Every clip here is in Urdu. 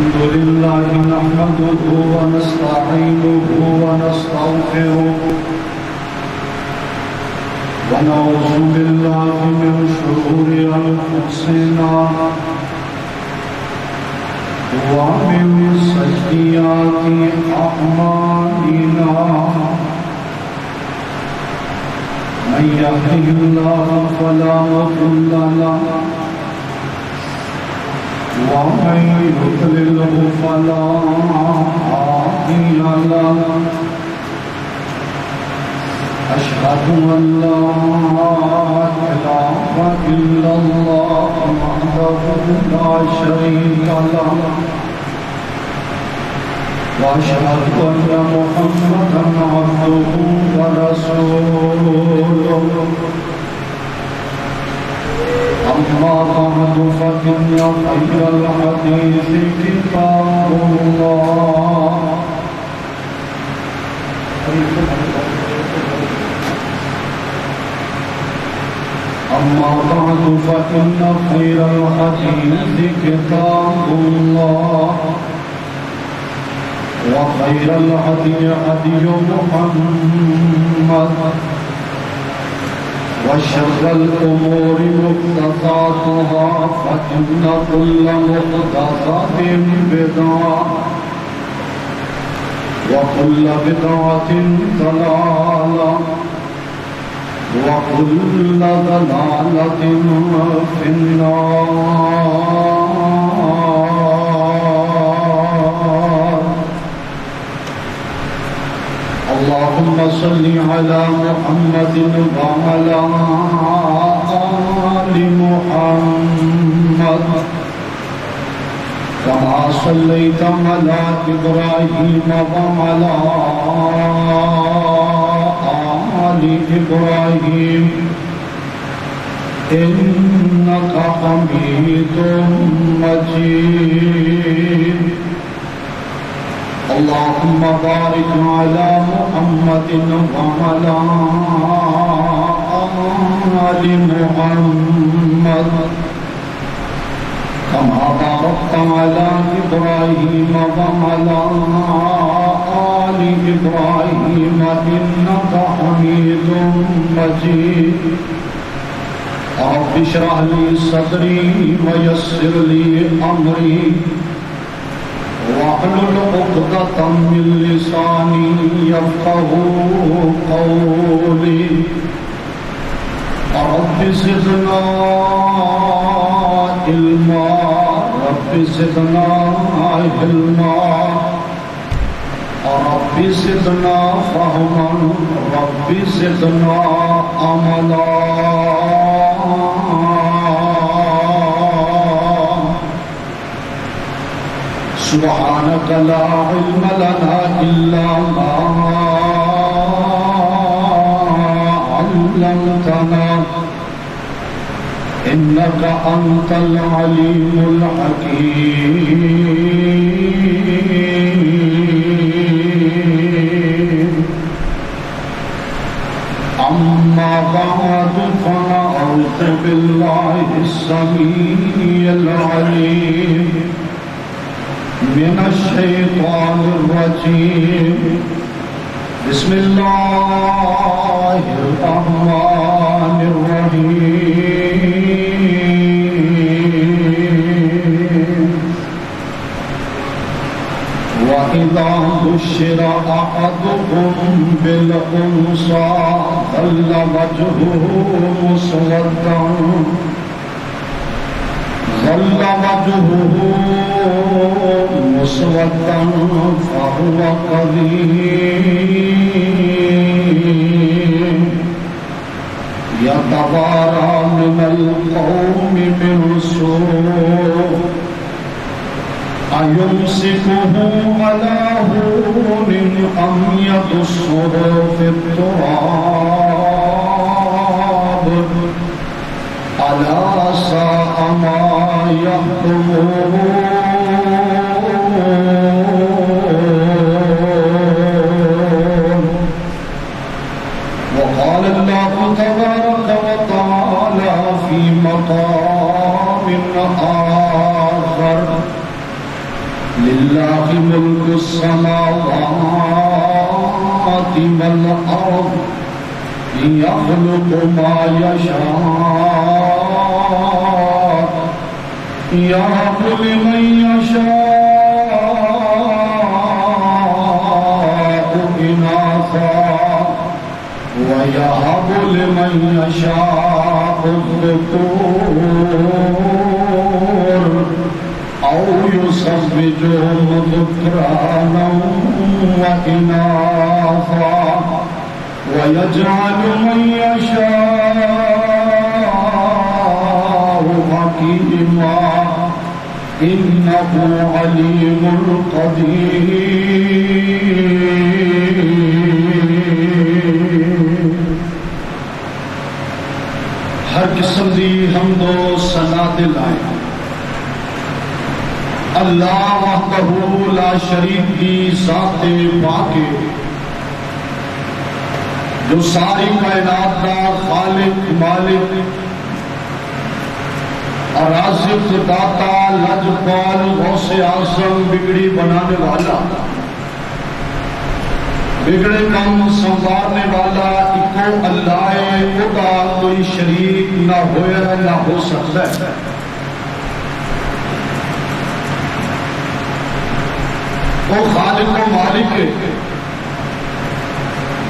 الحمد لله نحمده ونستعينه ونستغفره ونعوذ بالله من شرور أنفسنا ومن سيئات أعمالنا من يهده الله فلا مضل له ومن يضلله فلا هادي له أشهد أن لا إله إلا الله وحده لا شريك له وأشهد أن محمدا عبده ورسوله أما بعد فإن خير الحديث كتاب الله أما بعد فإن خير الحديث كتاب الله وخير الهدي هدي محمد وشر الأمور محدثاتها فإن كل محدثة بدعة وكل بدعة ضلالة وكل ضلالة في النار. اللهم صل على محمد وعلى آل محمد كما صليت على إبراهيم وعلى آل إبراهيم إنك حميد مجيد. اللهم بارك على محمد وعلى آل محمد كما باركت على إبراهيم وعلى آل إبراهيم إنك حميد مجيد. رب اشرح لي صدري ويسر لي أمري واحلل عقدة من لساني يفقهوا قولي. رب زدنا علما رب زدنا علما رب زدنا فهما رب زدنا عملا. سبحانك لا علم لنا إلا ما علمتنا إنك أنت العليم الحكيم. أما بعد فأعوذ بالله السميع العليم من الشيطان الرجيم. بسم الله الرحمن الرحيم. وإذا بشر أحدكم بالأنثى ظل وجهه مسودا فهو كظيم يتوارى من القوم من سوء أيمسكه على هون أم يدسه في التراب ألا ساء ما يحكمون. وقال الله تبارك وتعالى في مقام آخر للہ ملک السماوات والارض یخلق ما یشاء یہب لمن یشاء اناثا وَيَهَبُ لِمَن يَشَاءُ الذُّكُورَ أَوْ يُزَوِّجُهُمْ ذُكْرَانًا وَإِنَاثًا وَيَجْعَلُ مَن يَشَاءُ حَكِيمًا إِنَّهُ عَلِيمٌ قَدِيرٌ۔ ہر قسم دی حمد و ثنا دلائیں اللہ وحدہ لا شریک کی ذات پاک جو ساری کائنات کا خالق مالک اور رازق داتا لجپال غوث اعظم بگڑی بنانے والا بگڑے کام سنوارنے والا اکو اللہ ہے، خدا کوئی شریک نہ ہویا نہ ہو سکتا ہے۔ وہ خالق و مالک ہے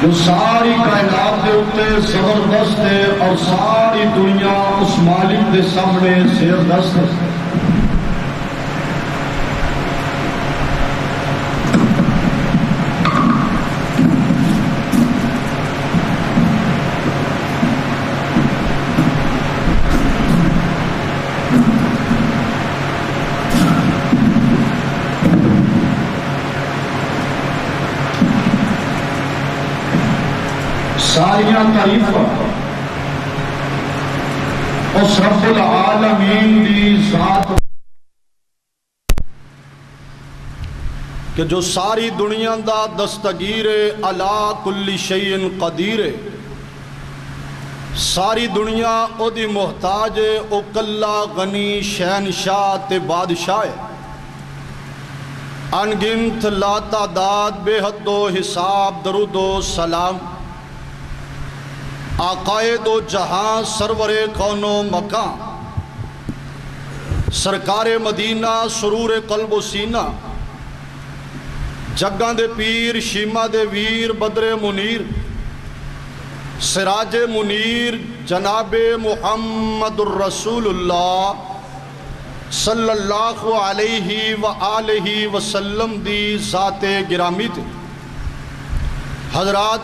جو ساری کائنات کے اوپر زبردست ہے اور ساری دنیا اس مالک کے سامنے زیردست ہے۔ ساریاں تعریفاں اس رب العالمین دی ذات کہ جو ساری دنیا دا دستگیر علا کل شیء قدیر، ساری دنیا او دی محتاج او کلا غنی شہنشاہ تے بادشاہ، انگنت لا تعداد بے حد و حساب درود و سلام آقائے دو جہاں سرور کون و مکان، سرکار مدینہ سرور قلب و سینہ، جگاں دے پیر شیمہ دے ویر بدر منیر، سراج منیر جناب محمد الرسول اللہ صلی اللہ علیہ وآلہ وسلم دی ذات گرامی تھی۔ حضرات،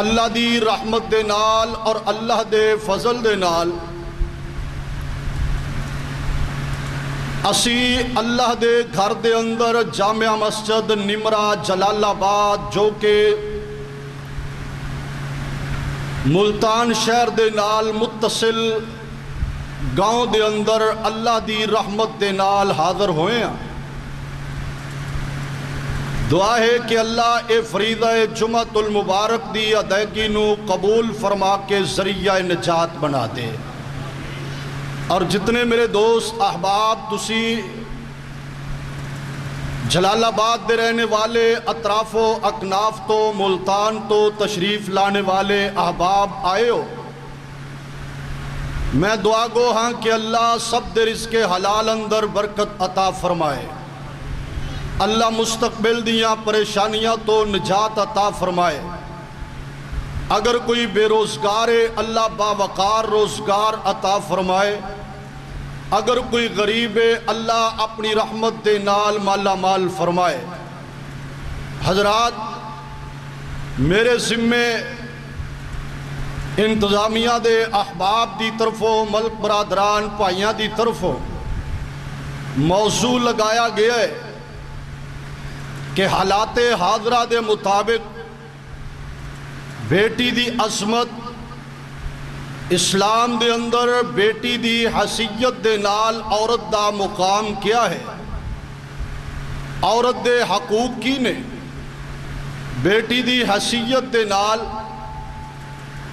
اللہ دی رحمت دے نال اور اللہ دے فضل دے نال اسی اللہ دے گھر دے اندر جامعہ مسجد نمرہ جلال آباد جو کہ ملتان شہر دے نال متصل گاؤں دے اندر اللہ دی رحمت دے نال حاضر ہوئے ہیں۔ دعا ہے کہ اللہ اے فریضہ جمعۃ المبارک دی ادائیگی نو قبول فرما کے ذریعہ نجات بنا دے، اور جتنے میرے دوست احباب تسی جلال آباد دے رہنے والے، اطراف و اکناف تو ملتان تو تشریف لانے والے احباب آئے ہو، میں دعا گو ہاں کہ اللہ سب دے رزق حلال اندر برکت عطا فرمائے، اللہ مستقبل دیاں پریشانیاں تو نجات عطا فرمائے۔ اگر کوئی بے روزگار ہے اللہ باوقار روزگار عطا فرمائے، اگر کوئی غریب ہے اللہ اپنی رحمت دے نال مالا مال فرمائے۔ حضرات، میرے ذمے انتظامیہ دے احباب دی طرفوں ملک برادران پائیاں دی طرفوں موضوع لگایا گیا ہے کہ حالات حاضرہ دے مطابق بیٹی دی عظمت اسلام دے اندر بیٹی دی حیثیت دے نال عورت دا مقام کیا ہے، عورت دے حقوق کی نے، بیٹی دی حیثیت دے نال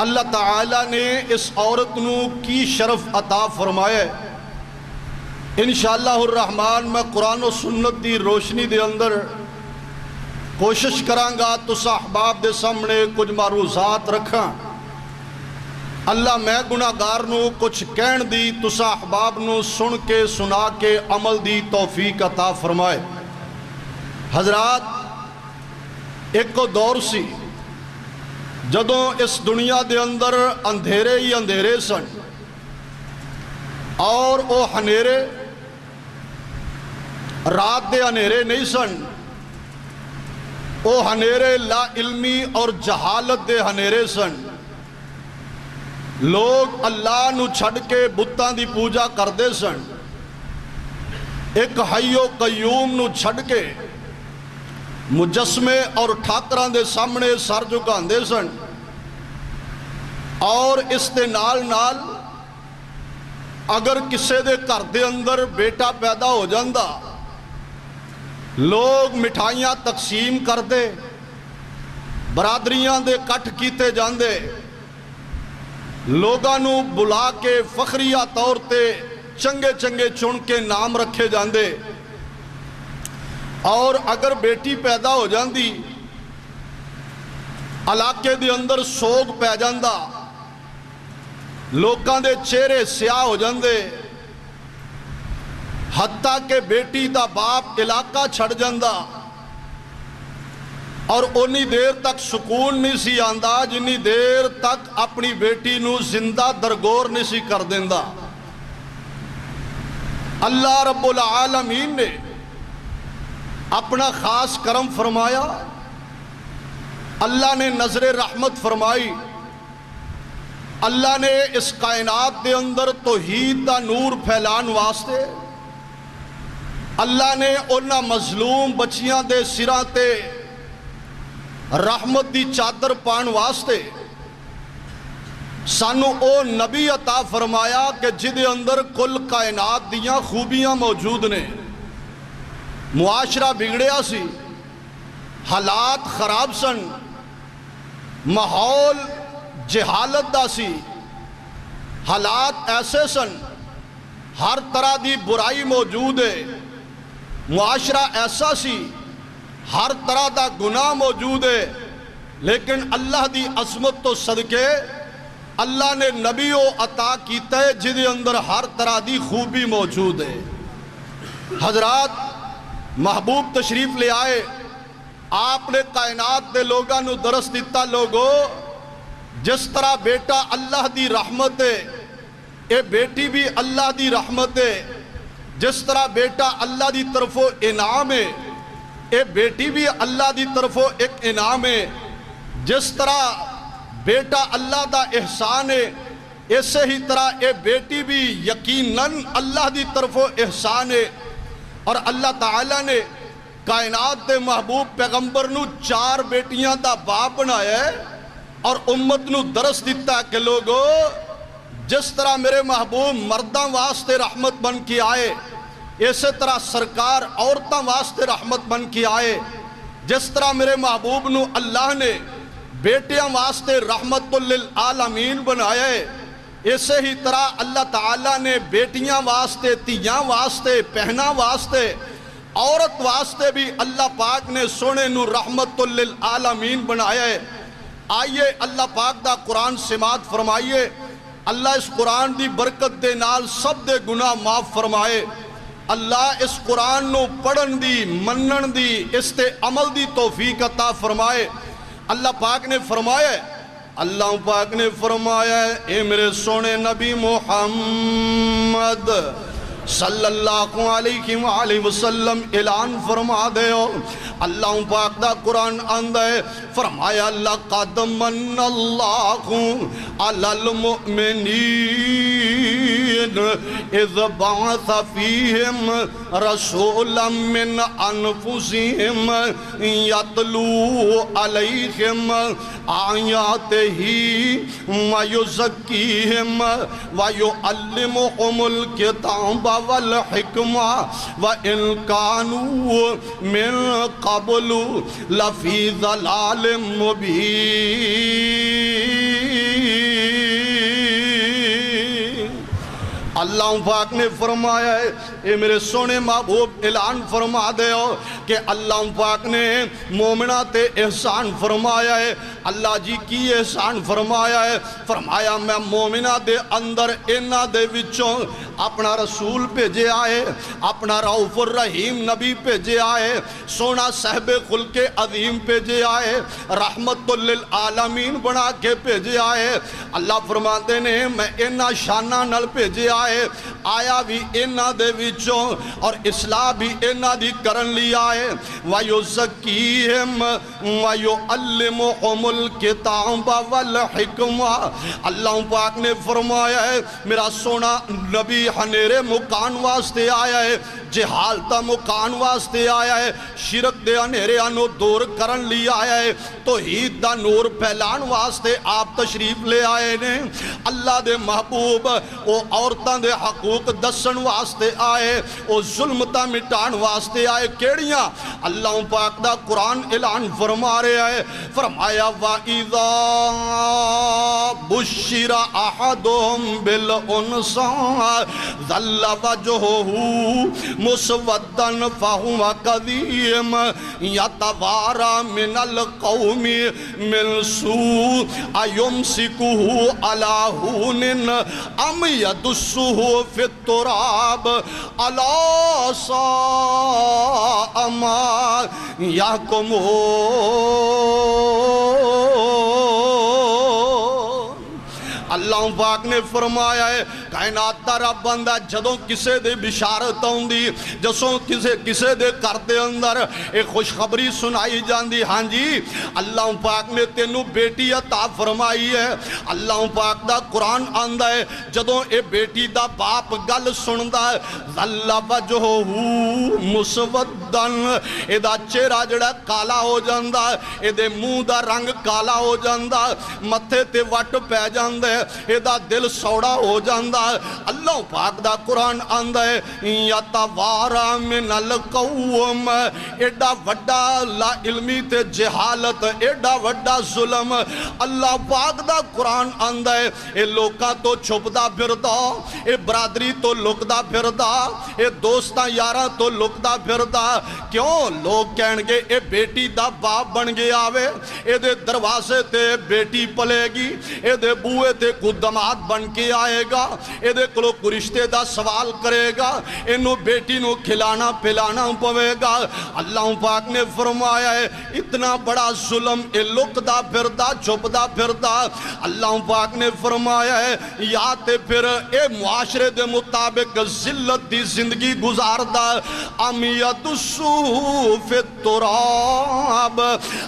اللہ تعالیٰ نے اس عورت نو کی شرف عطا فرمائے، انشاءاللہ الرحمن میں قرآن و سنت دی روشنی دے اندر کوشش کرانگا تسا احباب دے سامنے کچھ معروضات رکھاں۔ اللہ میں گناہگار نو کچھ کہن دی تسا احباب نو سن کے سنا کے عمل دی توفیق عطا فرمائے۔ حضرات، ایک کو دور سی جدوں اس دنیا دے اندر اندھیرے ہی اندھیرے سن، اور او ہنیرے رات دے ہنیرے نہیں سن، او ہنیرے لا علمی اور جہالت دے ہنیرے سن۔ لوگ اللہ نو چھڑ کے بتاں دی پوجا کردے سن، ایک حی و قیوم نو چھڑ کے مجسمے اور ٹھاکران دے سامنے سر جھکاندے سن، اور اس دے نال نال اگر کسے دے گھر دے اندر بیٹا پیدا ہو جاندا لوگ مٹھائیاں تقسیم کردے، برادریاں دے کٹ کیتے جاندے، لوگاں نو بلا کے فخریہ طور تے چنگے چنگے چن کے نام رکھے جاندے، اور اگر بیٹی پیدا ہو جاندی علاقے دے اندر سوگ پہ جاندا، لوگاں دے چہرے سیاہ ہو جاندے، حتیٰ کہ بیٹی دا باپ علاقہ چھڑ جاندا، اور انی دیر تک سکون نہیں سی آندا جنی دیر تک اپنی بیٹی نو زندہ درگور نہیں سی کر دیندا۔ اللہ رب العالمین نے اپنا خاص کرم فرمایا، اللہ نے نظر رحمت فرمائی، اللہ نے اس کائنات دے اندر توحید دا نور پھیلان واسطے اللہ نے انہاں مظلوم بچیاں دے سراں تے رحمت دی چادر پان واسطے سانو او نبی عطا فرمایا کہ جدے اندر کل کائنات دیاں خوبیاں موجود نے۔ معاشرہ بگڑیا سی، حالات خراب سن، ماحول جہالت دا سی، حالات ایسے سن، ہر طرح دی برائی موجود ہے، معاشرہ ایسا سی، ہر طرح دا گناہ موجود ہے، لیکن اللہ دی عظمت تو صدقے اللہ نے نبی و عطا کیتا ہے جدے اندر ہر طرح دی خوبی موجود ہے۔ حضرات، محبوب تشریف لے آئے، آپ نے کائنات دے لوگاں نو درس دیتا، لوگو جس طرح بیٹا اللہ دی رحمت ہے، اے بیٹی بھی اللہ دی رحمت ہے، جس طرح بیٹا اللہ دی طرفوں انعام ہے، اے بیٹی بھی اللہ دی طرفوں ایک انعام ہے، جس طرح بیٹا اللہ دا احسان ہے، اسی ہی طرح اے بیٹی بھی یقیناً اللہ دی طرفوں احسان ہے۔ اور اللہ تعالیٰ نے کائنات دے محبوب پیغمبر نو 4 بیٹیاں دا باپ بنایا ہے، اور امت نو درس دیتا ہے کہ لوگو جس طرح میرے محبوب مرداں واسطے رحمت بن کے آئے، اسی طرح سرکار عورتاں واسطے رحمت بن کے آئے، جس طرح میرے محبوب نو اللہ نے بیٹیاں واسطے رحمت للعالمین بنایا ہے، اسی ہی طرح اللہ تعالیٰ نے بیٹیاں واسطے، تیاں واسطے، پہنا واسطے، عورت واسطے بھی اللہ پاک نے سونے نو رحمت للعالمین بنایا ہے۔ آئیے اللہ پاک دا قرآن سماعت فرمائیے، اللہ اس قرآن دی برکت دے نال سب دے گناہ معاف فرمائے۔ اللہ اس قرآن نو پڑھن دی، منن دی، اس تے عمل دی توفیق عطا فرمائے۔ اللہ پاک نے فرمایا، اللہ پاک نے فرمایا، اے میرے سونے نبی محمد صلی اللہ علیہ وآلہ وسلم اعلان فرما دے ہو۔ اللہ پاک دا قرآن آندہ ہے، فرمایا لَقَدْ مَنَّ اللَّهُ عَلَى الْمُؤْمِنِينَ إِذْ بَعَثَ فِيهِمْ رَسُولًا مِّنْ أَنفُسِهِمْ يَتْلُو عَلَيْهِمْ آيَاتِهِ وَيُزَكِّيهِمْ وَيُعَلِّمُهُمُ الْكِتَابَ وَالْحِكْمَةَ وَإِنْ كَانُوا مِنْ قَبْلُ لَفِي ضَلَالٍ مُبِينٍ۔ اللہ اللہ پاک نے فرمایا ہے اے میرے سونے محبوب اعلان فرما دے ہو کہ اللہ پاک نے مومنہ تے احسان فرمایا ہے اللہ جی کی احسان فرمایا ہے فرمایا میں مومنہ دے اندر انہ دے وچوں اپنا رسول بھیجے آئے اپنا رؤوف الرحیم نبی بھیجے آئے سونا صاحب خلق عظیم بھیجے آئے رحمت للعالمین بنا کے بھیجے آئے اللہ فرماتے نے میں انہ شانہ نل بھیجے آئے آیا بھی انہ دے وچوں اور اصلاح بھی انہ دی کرن لی آئے وَيُزَكِّيهِمْ وَيُعَلِّمُهُمُ الْكِتَابَ وَالْحِكْمَةَ اللہ پاک نے فرمایا ہے میرا سونا نبی ہنیرے مکان واسطے آیا ہے جہالتہ مکان واسطے آیا ہے شرک دے ہنیرے انو دور کرن لی آیا ہے توحید دا نور پھیلان واسطے آپ تشریف لے آئے نے اللہ دے محبوب او عورتان دے حقوق دسن واسطے آئے او ظلمتہ مٹان واسطے آئے کیڑیاں اللہ پاک دا قرآن اعلان فرما رہے آئے فرمایا وَإِذَا بُشِّرَ أَحَدُهُمْ بِالْأُنْثَىٰ ظَلَّ وَجْهُهُ مُسْوَدًّا فَهُوَ كَظِيمٌ يَتَوَارَىٰ مِنَ الْقَوْمِ مِنْ سُوءِ أَيُمْسِكُهُ عَلَىٰ هُونٍ أَمْ يَدُسُّهُ فِي التُّرَابِ أَلَا سَاءَ مَا يَحْكُمُونَ اللہ پاک نے فرمایا ہے کائنات دا رب بندہ جدوں کسے دے بشارت ہوندی جسوں کسے دے کردے اندر ایک خوشخبری سنائی جاندی ہاں جی اللہ پاک نے تینوں بیٹی عطا فرمائی ہے اللہ پاک دا قرآن آندہ ہے جدوں اے بیٹی دا باپ گل سندا ہے ظل وجہہ مسودن اے دا چہرہ جڑا کالا ہو جاندا ہے اے دے منہ دا رنگ کالا ہو جاندا ہے متھے تے وٹ پہ جاندا ہے اے دا دل سوڑا ہو جاندا ہے اللہ پاک دا قرآن آندہ ہے یتوارا من القوم ایڈا وڈا لا علمی تے جہالت ایڈا وڈا ظلم اللہ پاک دا قرآن آندہ ہے اے لوکاں تو چھپدا پھردا اے برادری تو لکدا پھردا اے دوستاں یاراں تو لکدا پھردا کیوں لوگ کہنگے اے بیٹی دا باپ بن گیا آوے اے دے دروازے تے بیٹی پلے گی اے دے بوئے تے قدمات بن کے آئے گا اے دے کلو رشتے دا سوال کرے گا انہوں بیٹی نو کھلانا پلانا پوے گا اللہ پاک نے فرمایا ہے اتنا بڑا ظلم اے لکدا پھردا چھپدا پھردا اللہ پاک نے فرمایا ہے یا تے پھر اے معاشرے دے مطابق ذلت دی زندگی گزاردا امیت فی التراب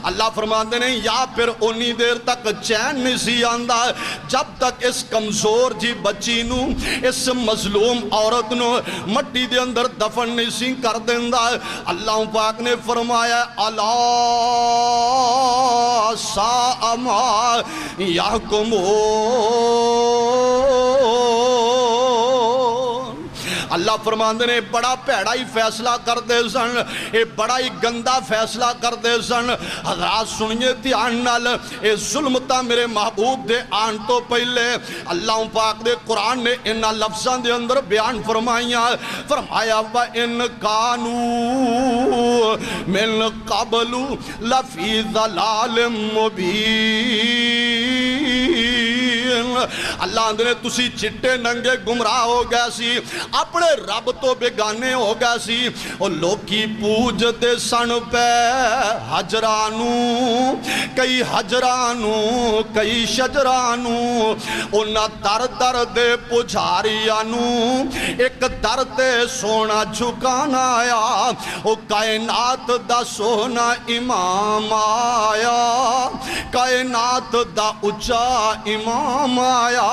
اللہ فرماتے ہیں یا پھر انہی دیر تک چین نہیں سی آندہ جب تک اس کمزور جی بچی نو اس مظلوم عورت نو مٹی دے اندر دفن نہیں سی کر دیندہ اللہ پاک نے فرمایا الا ساء ما یحکمون اللہ فرماندے نے بڑا پیڑا ہی فیصلہ کر دے سن اے بڑا ہی گندہ فیصلہ کر دے سن حضرات سنیے دھیان نال اے ظلمتا میرے محبوب دے آن تو پہلے اللہ پاک دے قرآن نے انہا لفظان دے اندر بیان فرمائیا وَإِن كَانُوا مِن قَبْلُ لَفِي ضَلَالٍ مُبِينٍ اللہ اندرے تسی چٹے ننگے گمراہ ہو گیا سی اپنے رب تو بیگانے ہو گیا سی اور لوکی پوج دے سن پہ حجرانو کئی شجرانو انہا در در دے پجھاریانو ایک در تے سونا جھکانا آیا او کائنات دا سونا امام آیا کائنات دا اچا امام آیا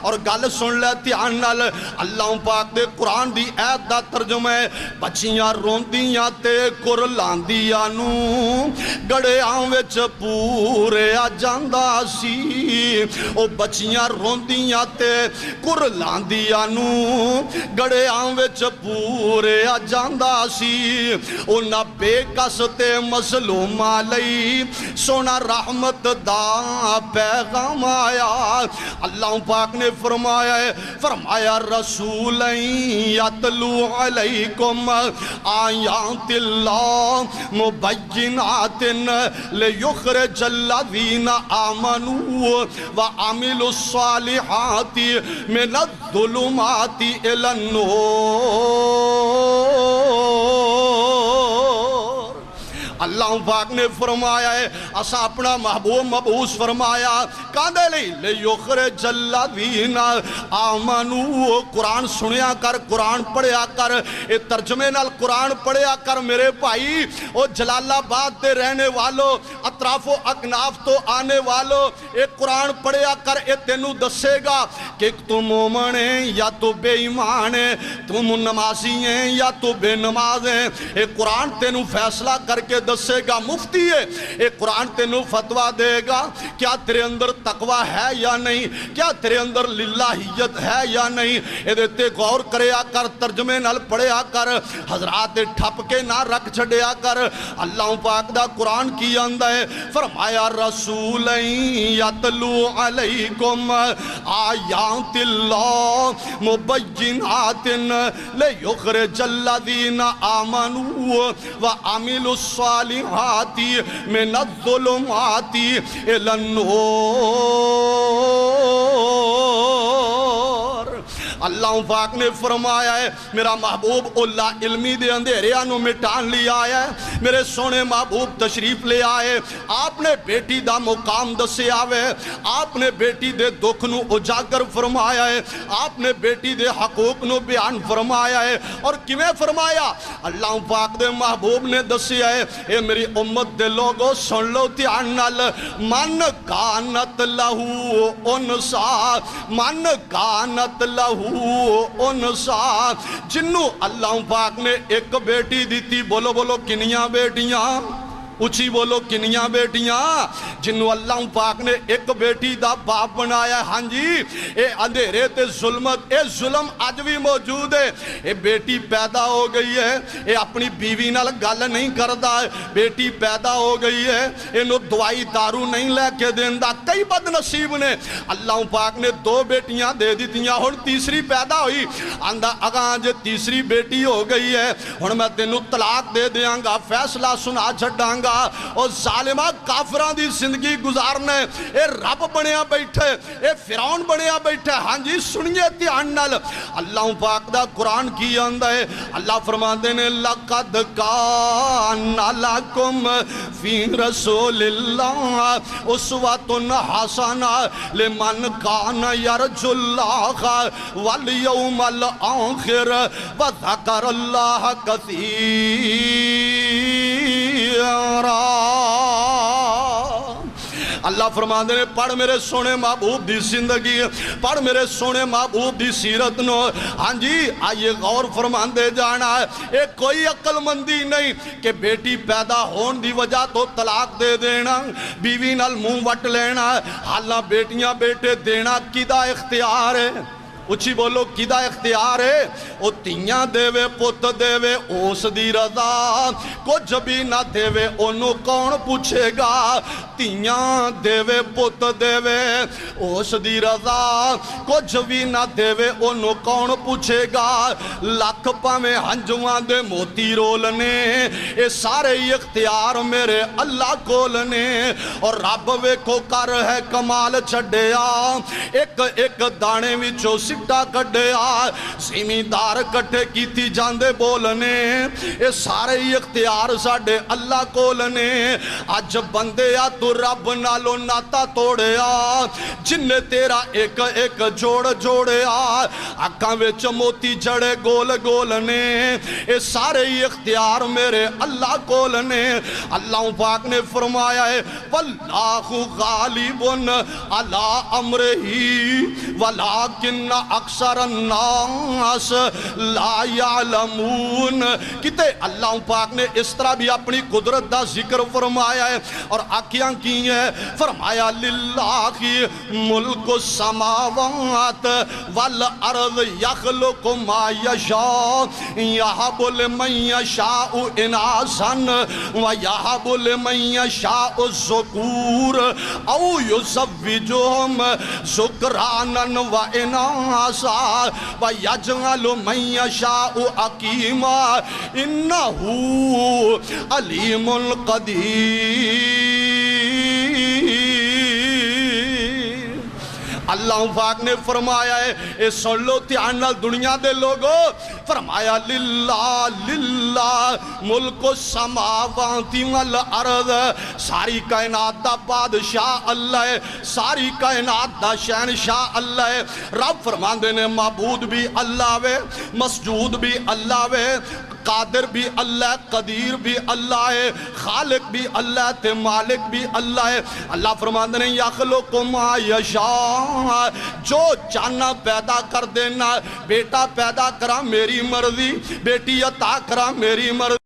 اور گل سن لے دھیان نال اللہ پاک دے قرآن دی عید دا ترجمہ ہے بچیاں روندیاں تے کر لاندیاں نو گڑے آنوچ پورے آ جاندہ سی او بچیاں روندیاں تے کر لاندیاں نو گڑے آنوچ پورے آ جاندہ سی او نہ بے کس تے مظلوم آلئی سونا رحمت دا پیغام آیا اللہ پاک نے فرمایا ہے، فرمایا رسول یتلو علیکم آیات اللہ مبینات لیخرج الذین آمنوا وعملوا الصالحات من الظلمات الی النور۔ اللہ پاک نے فرمایا ہے اسا اپنا محبوب مبعوث فرمایا کاندے لئی لیخرج الذین آمنوا۔ قرآن سنیا کر، قرآن پڑھیا کر، اے ترجمے نال قرآن پڑھیا کر میرے بھائی۔ او جلال آباد دے رہنے والو، اطراف و اکناف تو آنے والو، اے قرآن پڑھیا کر، اے تینوں دسے گا کہ تو مومن ہے یا تو بے ایمان ہے، تم نمازی ہیں یا تو بے نماز ہیں۔ اے قرآن تینوں فیصلہ کر کے دسے گا، مفتی ہے اے قرآن تینوں فتوہ دے گا کیا تیرے اندر تقوی ہے یا نہیں، کیا تیرے اندر للہیت ہے یا نہیں۔ اے دیتے غور کریا کر، ترجمے نال پڑھیا کر، حضرات ٹھپ کے نہ رکھ چھڑیا کر۔ اللہ پاک دا قرآن کی آندہ ہے، فرمایا رسول یتلو علیکم آیات اللہ مبینات لیخرج الذین آمنوا وعملوا الصالحات من الظلمات الی النور۔ اللہ پاک نے فرمایا ہے میرا محبوب اللہ علمی دے اندھیریاں نو مٹان لیا ہے، میرے سونے محبوب تشریف لے آئے، آپ نے بیٹی دا مقام دسے آوے، آپ نے بیٹی دے دکھ نو اجاگر فرمایا ہے، آپ نے بیٹی دے حقوق نو بیان فرمایا ہے، اور کیویں فرمایا؟ اللہ پاک دے محبوب نے دسے ہے، اے میری امت دے لوگو سن لو دھیان نال، من کانت لہو انسا، من کانت لہو انسا، جنوں اللہ پاک نے ایک بیٹی دیتی، بولو بولو کنیاں بیٹیاں، اچھی بولو کنیاں بیٹیاں، جنوں اللہ پاک نے ایک بیٹی دا باپ بنایا۔ ہاں جی، اے اندھیرے تے ظلمت، اے ظلم آج بھی موجود ہے۔ اے بیٹی پیدا ہو گئی ہے، اے اپنی بیوی نال گل نہیں کردا، بیٹی پیدا ہو گئی ہے، انہوں دوائی دارو نہیں لے کے دیندہ۔ کئی بد نصیب نے اللہ پاک نے دو بیٹیاں دے دیتیاں، ہن تیسری پیدا ہوئی، آندہ اگاں جے تیسری بیٹی ہو گئی ہے، ہن میں تینوں طلاق دے دیاں گا، فیصلہ سنا چھڈاں گا، اور ظالمہ کافران دی زندگی گزارنے، اے رب بنیا بیٹھے، اے فرعون بنیا بیٹھے۔ ہاں جی سنیے دھیان نال، اللہ پاک دا قرآن کی آندہ ہے، اللہ فرماندے نے لَقَدْ كَانَ لَكُمْ فِي رَسُولِ اللَّهِ أُسْوَةٌ حَسَنَةٌ لِمَنْ كَانَ يَرْجُو اللَّهَ وَالْيَوْمَ الْآخِرَ وَذَكَرَ اللَّهَ كَثِيرًا۔ اللہ فرماندے نے پڑھ میرے سونے محبوب دی زندگی، پڑھ میرے سونے محبوب دی سیرت نو۔ ہاں جی آئیے غور فرماندے جانا ہے، ایک کوئی عقل مندی نہیں کہ بیٹی پیدا ہون دی وجہ تو طلاق دے دینا، بیوی نال منہ وٹ لینا، حالاں بیٹیاں بیٹے دینا کیدا اختیار ہے؟ اچھی بولو کیدا اختیار ہے؟ او تیاں دے وے پت دے وے اس دی رضا، کچھ بھی نہ دے وے انہوں کون پوچھے گا؟ تیاں دے وے پت دے وے اس دی رضا، کچھ بھی نہ دے وے انہوں کون پوچھے گا؟ لکھ پاویں ہنجواں دے موتی رولنے، اے سارے اختیار میرے اللہ کولنے، اور رب ویکھو کر ہے کمال چھڈیا، ایک ایک دانے وچوں سٹا کڈیا، زمیندار کٹھے کیتی جاندے بولنے، اے سارے اختیار ساڈے اللہ کولنے۔ اج بندیا تو رب نالو ناتا توڑیا، جن نے تیرا ایک ایک جوڑ جوڑیا، اکھاں وچ موتی جڑے گول گولنے، اے سارے اختیار میرے اللہ کولنے۔ اللہ پاک نے فرمایا ہے واللہ غالب علی امرہ ولکن اکثر الناس لا یعلمون۔ کتے اللہ پاک نے اس طرح بھی اپنی قدرت دا ذکر فرمایا ہے اور آکیاں کی ہیں، فرمایا للہ ملک السماوات والارض یخلق ما یشاء یہب لمن یشاء اناثا ویہب لمن یشاء الذکور او یزوجہم ذکرانا واناثا ویجعل من یشاء عقیما انہو علیم قدیر۔ اللہ پاک نے فرمایا ہے، اے سن لو دھیان نال دنیا دے لوگو، فرمایا للہ للہ ملک السماوات والارض، ساری کائنات دا بادشاہ اللہ ہے، ساری کائنات دا شہنشاہ اللہ ہے۔ رب فرماندے نے معبود بھی اللہ وے، مسجود بھی اللہ وے، قادر بھی اللہ ہے، قدیر بھی اللہ ہے، خالق بھی اللہ ہے، تے مالک بھی اللہ ہے۔ اللہ فرماندے نے یخلق ما یشاء، جو چاہنا پیدا کر دینا، بیٹا پیدا کرا میری مرضی، بیٹی عطا کرا میری مرضی۔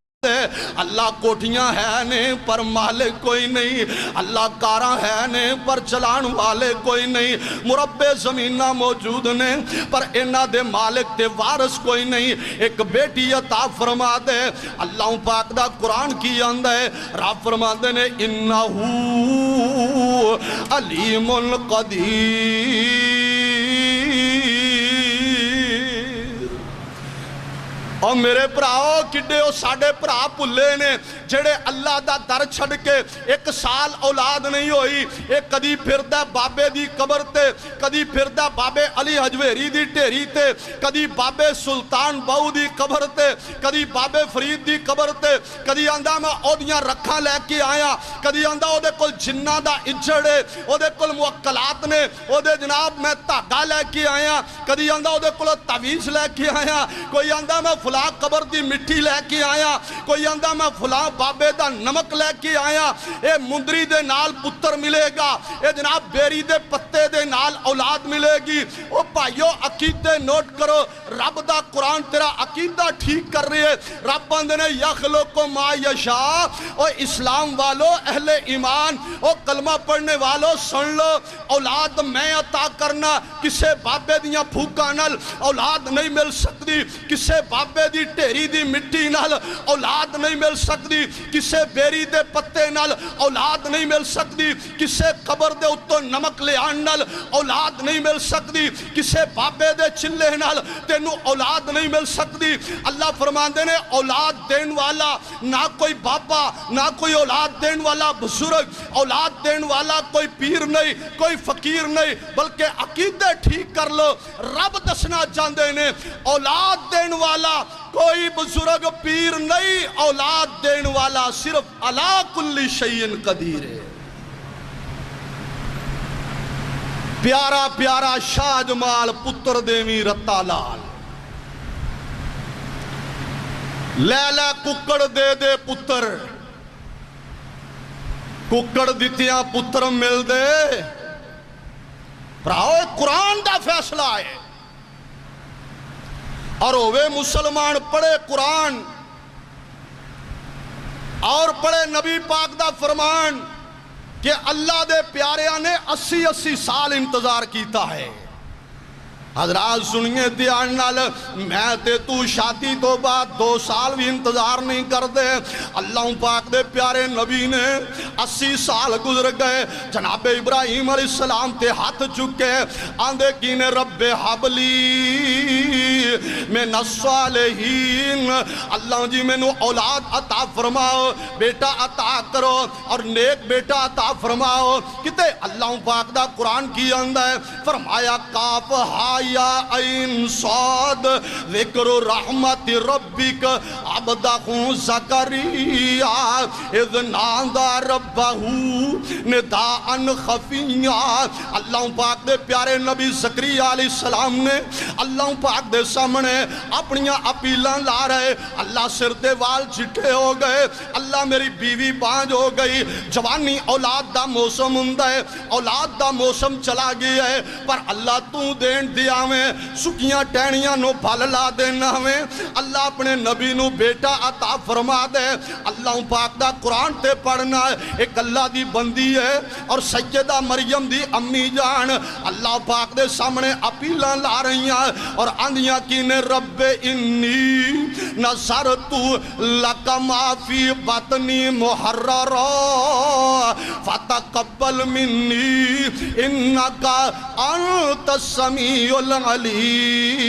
اللہ کوٹھیاں ہے نے پر مالک کوئی نہیں، اللہ کاراں ہے نے پر چلان والے کوئی نہیں، مربع زمینہ موجود نے پر انہاں دے مالک تے وارث کوئی نہیں۔ ایک بیٹی عطا فرما دے، اللہ پاک دا قرآن کی آندہ ہے، رب فرما دے نے انہو علیم قدیر۔ اور میرے پراؤ کڈے او ساڑے پرا پلے نے جڑے اللہ دا در چھڑ کے ایک سال اولاد نہیں ہوئی، ایک کدی پھردہ بابے دی قبر تے، کدی پھردہ بابے علی حجویری دی ٹیری تے، کدی بابے سلطان باؤ دی قبر تے، کدی بابے فرید دی قبر تے، کدی آندہ میں اودیاں رکھاں لے کے آیا، کدی آندہ او دے کل جنہ دا اجڑے، او دے کل موکلات نے، او دے جناب میں تاگا لے کے آیا، کدی آندہ او دے کل تعویز لے کے آیا، کوئی آندہ میں فلاں قبر دی مٹی لے کے آیا، کوئی آندہ میں فلاں بابے دا نمک لے کے آیا۔ اے مندری دے نال پتر ملے گا، اے جناب بیری دے پتے دے نال اولاد ملے گی۔ او بھائیو عقیدے نوٹ کرو، رب دا قرآن تیرا عقیدہ ٹھیک کر رہی ہے۔ رب بندے نے یخلق ما یشاء، او اسلام والو اہل ایمان، او کلمہ پڑھنے والو سن لو، اولاد میں عطا کرنا، کسے بابے دیاں پھوکا نال اولاد نہیں مل سکتی، کسے بابے دی ٹیری دی مٹی نال اولاد نہیں مل سکتی، کسے بیری دے پتے نال اولاد نہیں مل سکتی، کسے قبر دے اتو نمک لے آن نال اولاد نہیں مل سکتی، کسے بابے دے چلے نال تینو اولاد نہیں مل سکتی۔ اللہ فرماندے نے اولاد دین والا نہ کوئی بابا، نہ کوئی اولاد دین والا بزرگ، اولاد دین والا کوئی پیر نہیں، کوئی فقیر نہیں، بلکہ عقیدے ٹھیک کر لو۔ رب دسنا چاہندے نے اولاد دین والا کوئی بزرگ پیر نہیں، اولاد دین والا صرف علی کل شیء قدیر ہے۔ پیارا پیارا شاہ جمال پتر دیوی رتا لال، لیلہ ککڑ دے دے پتر، ککڑ دیتیاں پتر مل دے۔ پراؤ قرآن دا فیصلہ ہے، اور ہوئے مسلمان پڑھے قرآن اور پڑھے نبی پاک دا فرمان کہ اللہ دے پیاریاں نے 80 سال انتظار کیتا ہے۔ حضرات سنیے دھیان نال، میں تے تو شادی تو بعد 2 سال بھی انتظار نہیں کر دے، اللہ پاک دے پیارے نبی نے 80 سال گزر گئے۔ جناب ابراہیم علیہ السلام تے ہاتھ چکے، آندے کینے رب حبلی من الصالحین، اللہ جی میں نو اولاد عطا فرماؤ، بیٹا عطا کرو اور نیک بیٹا عطا فرماؤ۔ کتے اللہ پاک دا قرآن کی آندہ ہے، فرمایا کاف ہا یا عین صاد ذکر رحمت ربک عبدہ زکریا اذ نادى ربہ نداء خفیا۔ اللہ پاک دے پیارے نبی زکریا علیہ السلام نے اللہ پاک دے سامنے اپنیاں اپیلاں لا رہے، اللہ سر دے وال چٹے ہو گئے، اللہ میری بیوی بانج ہو گئی، جوانی اولاد دا موسم ہندہ ہے، اولاد دا موسم چلا گیا ہے، پر اللہ تو دین دیا گیا میں سکیاں ٹہنیاں نو پھل لا دینا میں اللہ اپنے نبی نو بیٹا عطا فرما دے اللہ پاک دا قرآن تے پڑھنا ایک اللہ دی بندی ہے اور سیدہ مریم دی امی جان اللہ پاک دے سامنے اپیلاں لا رہی ہیں اور آندیاں کی نے رب انی نصرتو لکا ما فی بطنی محررا فتقبل منی انکا انت السمیع العلیم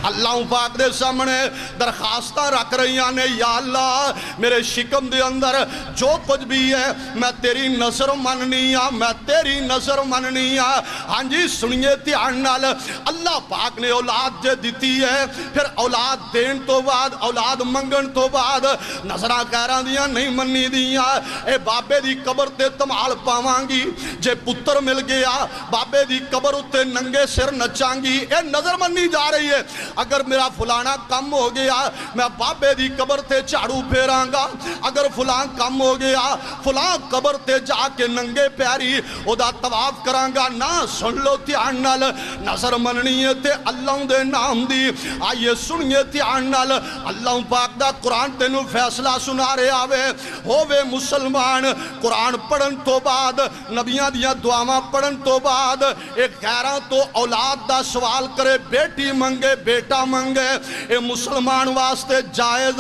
اللہ پاک دے سامنے درخواستہ رکھ رہی ہیں یا اللہ میرے شکم دے اندر جو کچھ بھی ہے میں تیری نظر مننی ہاں میں تیری نظر مننی ہاں ہاں جی سنیے دھیان نال اللہ پاک نے اولاد جے دیتی ہے پھر اولاد دین تو بعد اولاد منگن تو بعد نظرہ کہران دیاں نہیں مننی دیاں اے بابے دی قبر تے تمال پاوان گی جے پتر مل گیا بابے دی قبر اتے ننگے سر نچان گی اے نظر مننی جا رہی ہے اگر میرا فلانا کم ہو گیا میں بابے دی قبر تے چاڑو پھیران گا اگر فلان کم ہو گیا فلان قبر تے جا کے ننگے پیاری او دا طواف کران گا نہ سن لو دھیان نال نظر مننی تے اللہ دے نام دی آئیے سنیے دھیان نال اللہ پاک دا قرآن تینوں فیصلہ سنا رہے آوے ہووے مسلمان قرآن پڑھن تو بعد نبیاں دیاں دعاواں پڑھن تو بعد ایک غیران تو اولاد دا سوال کرے بیٹی منگے بیٹا منگے اے مسلمان واسطے جائز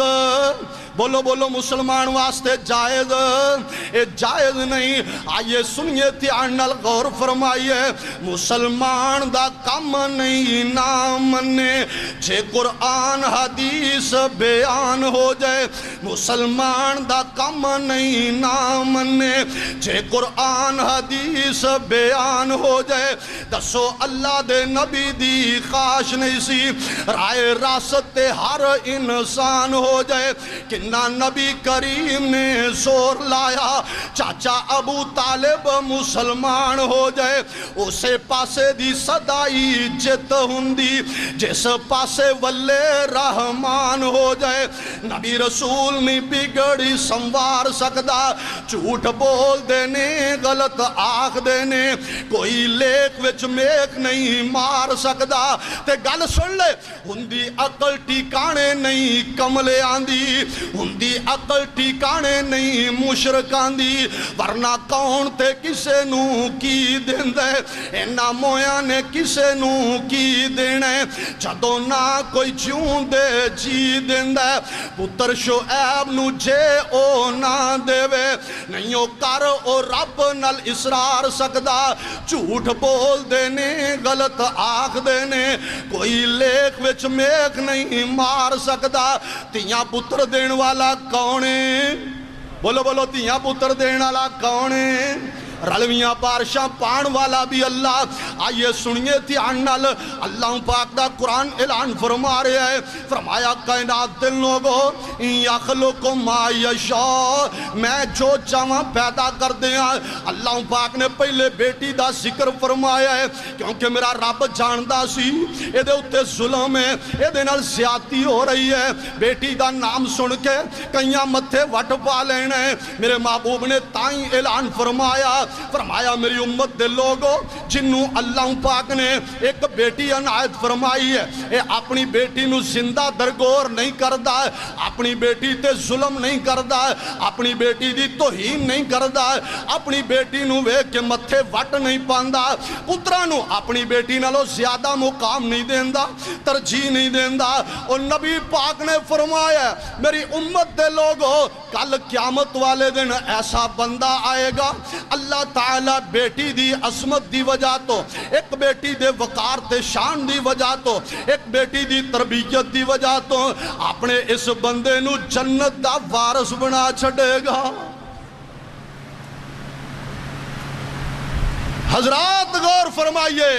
بولو بولو مسلمان واسطے جائز اے جائز نہیں آئیے سنیے دھیان نال غور فرمائیے مسلمان دا کم نہیں نہ منے جے قرآن حدیث بیان ہو جائے مسلمان دا کم نہیں نہ منے جے قرآن حدیث بیان ہو جائے دسو اللہ دے نبی دی خواہش نہیں سی رائے راست ہر انسان ہو جائے نہ نبی کریم نے زور لایا چاچا ابو طالب مسلمان ہو جائے اسے پاسے دی صدائی جت ہندی جس پاسے والے رحمان ہو جائے نبی رسول نہیں بگڑی سنوار سکدا جھوٹ بول دینے غلط آخ دینے کوئی لیک وچ میک نہیں مار سکدا تے گل سن لے ہندی عقل ٹھکانے نہیں کملے آندی ہندی عقل ٹھکانے نہیں مشرکان دی ورنہ کون تے کسے نو کی دیندے اینا مویاں نے کسے نو کی دینے جدو نہ کوئی جیون دے جی دیندے پتر شعیب نو جے او نہ دیوے نہیں او کر او رب نل اسرار سکدا جھوٹ بول دینے غلط آخ دینے کوئی لیک وچ میک نہیں مار سکدا تیاں پتر دین والا کونے بولو بولو تیاں پتر دین والا کونے رلویاں بارشاں پان والا بھی اللہ آئیے سنیے دھیان نال اللہ پاک دا قرآن اعلان فرما رہے ہیں فرمایا کائنات دل لوگو یخلق ما یشاء میں جو چاہاں پیدا کر دیا اللہ پاک نے پہلے بیٹی دا ذکر فرمایا ہے کیونکہ میرا رب جاندہ سی اے دے اتے ظلم ہے اے دے نال زیادتی ہو رہی ہے بیٹی دا نام سن کے کئیاں متھے وٹ پا لینے میرے محبوب نے تائیں اعلان فرمایا میری امت دے لوگو جنہوں اللہ پاک نے ایک بیٹی عنایت فرمائی ہے اے اپنی بیٹی نو زندہ درگور نہیں کردہ اپنی بیٹی تے ظلم نہیں کردہ اپنی بیٹی دی توہین نہیں کردہ اپنی بیٹی نو وے کے متھے وٹ نہیں پاندہ پترانو اپنی بیٹی نالو زیادہ مقام نہیں دیندہ ترجیح نہیں دیندہ اور نبی پاک نے فرمایا میری امت دے لوگو کل قیامت والے دن ایسا بندہ آئے گا اللہ تعالیٰ بیٹی دی عظمت دی وجہ تو ایک بیٹی دے وقار تے شان دی وجہ تو ایک بیٹی دی تربیت دی وجہ تو اپنے اس بندے نو جنت دا وارث بنا چھڑے گا حضرات غور فرمائیے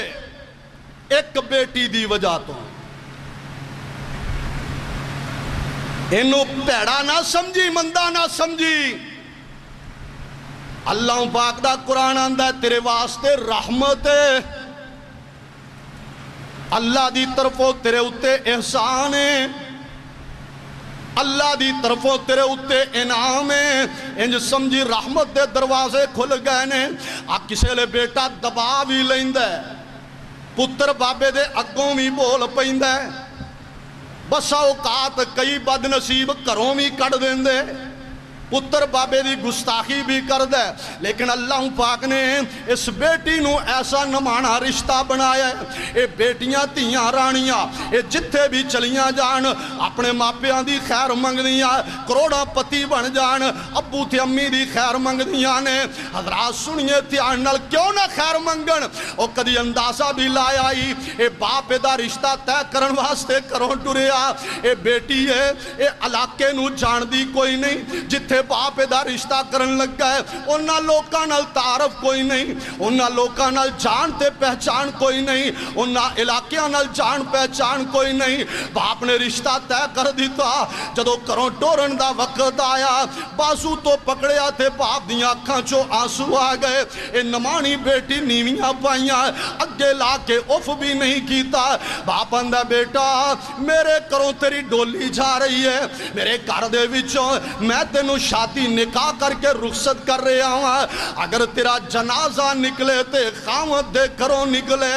ایک بیٹی دی وجہ تو انہوں پیڑا نہ سمجھی مندہ نہ سمجھی اللہ پاک دا قرآن آندہ ہے تیرے واسطے رحمت ہے اللہ دی طرفوں تیرے اتے احسان ہے اللہ دی طرفوں تیرے اتے انعام ہے، انج سمجھی رحمت دے دروازے کھل گئے نے۔ کسے لے بیٹا دبا بھی لیندہ ہے، پتر بابے دے اگوں بھی بول پیندہ ہے، بسا اوقات کئی بد نصیب گھروں بھی کٹ دیندے، پتر بابے دی گستاخی بھی کر دے، لیکن اللہ پاک نے اس بیٹی نو ایسا نمانا رشتہ بنایا ہے۔ اے بیٹیاں تیاں رانیاں اے جتھے بھی چلیاں جان اپنے ماپیاں دی خیر منگ دیاں، کروڑا پتی بن جان ابو تے امی دی خیر منگ دیاں نے۔ حضرات سنیے دھیان نال کیوں نہ خیر منگن، او کدی اندازہ بھی لایا ہی اے باپ دا رشتہ طے کرن واسطے کروں ٹریا، اے بیٹی ہے اے علاقے نو جان دی کوئی نہیں، جتھے باپ دا رشتہ کرن لگ گئے انہاں لوکاں نال تعارف کوئی نہیں، انہاں لوکاں نال جان تے پہچان کوئی نہیں، انہاں علاقیاں نال جان پہچان کوئی نہیں۔ باپ نے رشتہ طے کر دیتا، جدو کروں ٹورن دا وقت آیا بازو تو پکڑیا تے باپ دیاں اکھاں چو آنسو آ گئے۔ اے نمانی بیٹی نیویاں پائیاں اگے لا کے اف بھی نہیں کیتا۔ باپ اندہ بیٹا میرے کروں تیری ڈولی جا رہی ہے، میرے گھر دے وچوں میں تینوں شادی نکاح کر کے رخصت کر رہے ہوں، اگر تیرا جنازہ نکلے تے خامد دے کروں نکلے،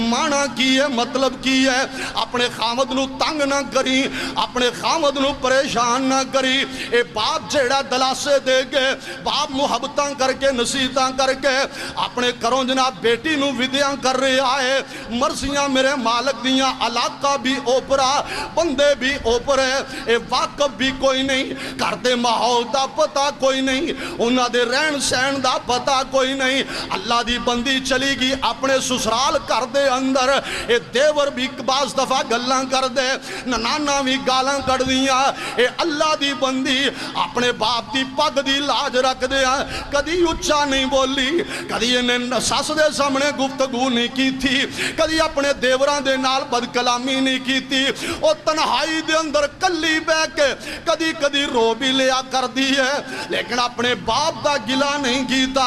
مانا کی ہے مطلب کی ہے، اپنے خامد نو تنگ نہ کری، اپنے خامد نو پریشان نہ کری۔ اے باپ جیڑا دلاسے دے گے، باپ محبتاں کر کے نصیحتاں کر کے اپنے کروں جناب بیٹی نو ودیاں کر رہے آئے، مرضیاں میرے مالک دیاں، علاقہ بھی اوپرا بندے بھی اوپرے، اے واقف بھی کوئی نہیں، کرتے ماحول دا پتا کوئی نہیں، انہاں دے رہن سہن دا پتا کوئی نہیں۔ اللہ دی بندی چلی گی اپنے سسرال کر دے اندر، اے دیور بھی باز دفعہ گلاں کر دے، ننانا بھی گالاں کر دیاں۔ اے اللہ دی بندی اپنے باپ دی پگ دی لاج رکھ دیا، کدی اچھا نہیں بولی، کدی انہیں ساس دے سامنے گفتگو نہیں کی تھی، کدی اپنے دیوران دے نال بد کلامی نہیں کی تھی، او تنہائی دے اندر کلی بے کے کدی کدی رو بھی لیا کر دی ہے، لیکن اپنے باپ دا گلہ نہیں کیتا،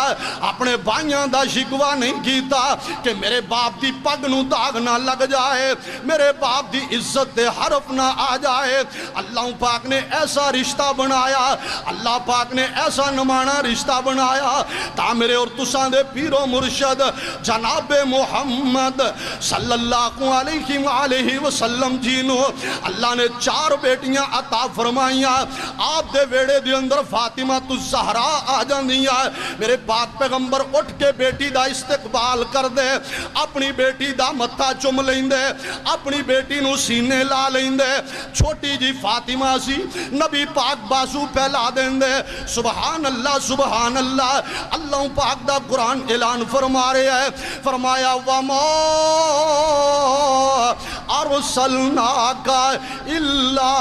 اپنے بھائیاں دا شکوہ نہیں کیتا کہ میرے باپ دی پگ نو داغ نہ لگ جائے، میرے باپ دی عزت دے حرف نہ آ جائے۔ اللہ پاک نے ایسا رشتہ بنایا، اللہ پاک نے ایسا نمانا رشتہ بنایا، تا میرے اور تساں دے پیر و مرشد جناب محمد صلی اللہ علیہ وآلہ وسلم جینو اللہ نے 4 بیٹیاں عطا فرمائیاں۔ آپ دے ویڑے دے اندر فاطمہ الزہرا آ جاندیاں، میرے پاک پیغمبر اٹھ کے بیٹی دا استقبال کر دے، اپنی بیٹی دا متھا چم لیندے، اپنی بیٹی نو سینے لا لیندے، چھوٹی جی فاطمہ سی نبی پاک بازو پھیلا دیندے۔ سبحان اللہ سبحان اللہ، اللہ پاک دا قرآن اعلان فرما رہے ہے، فرمایا وَمَا أَرْسَلْنَاكَ إِلَّا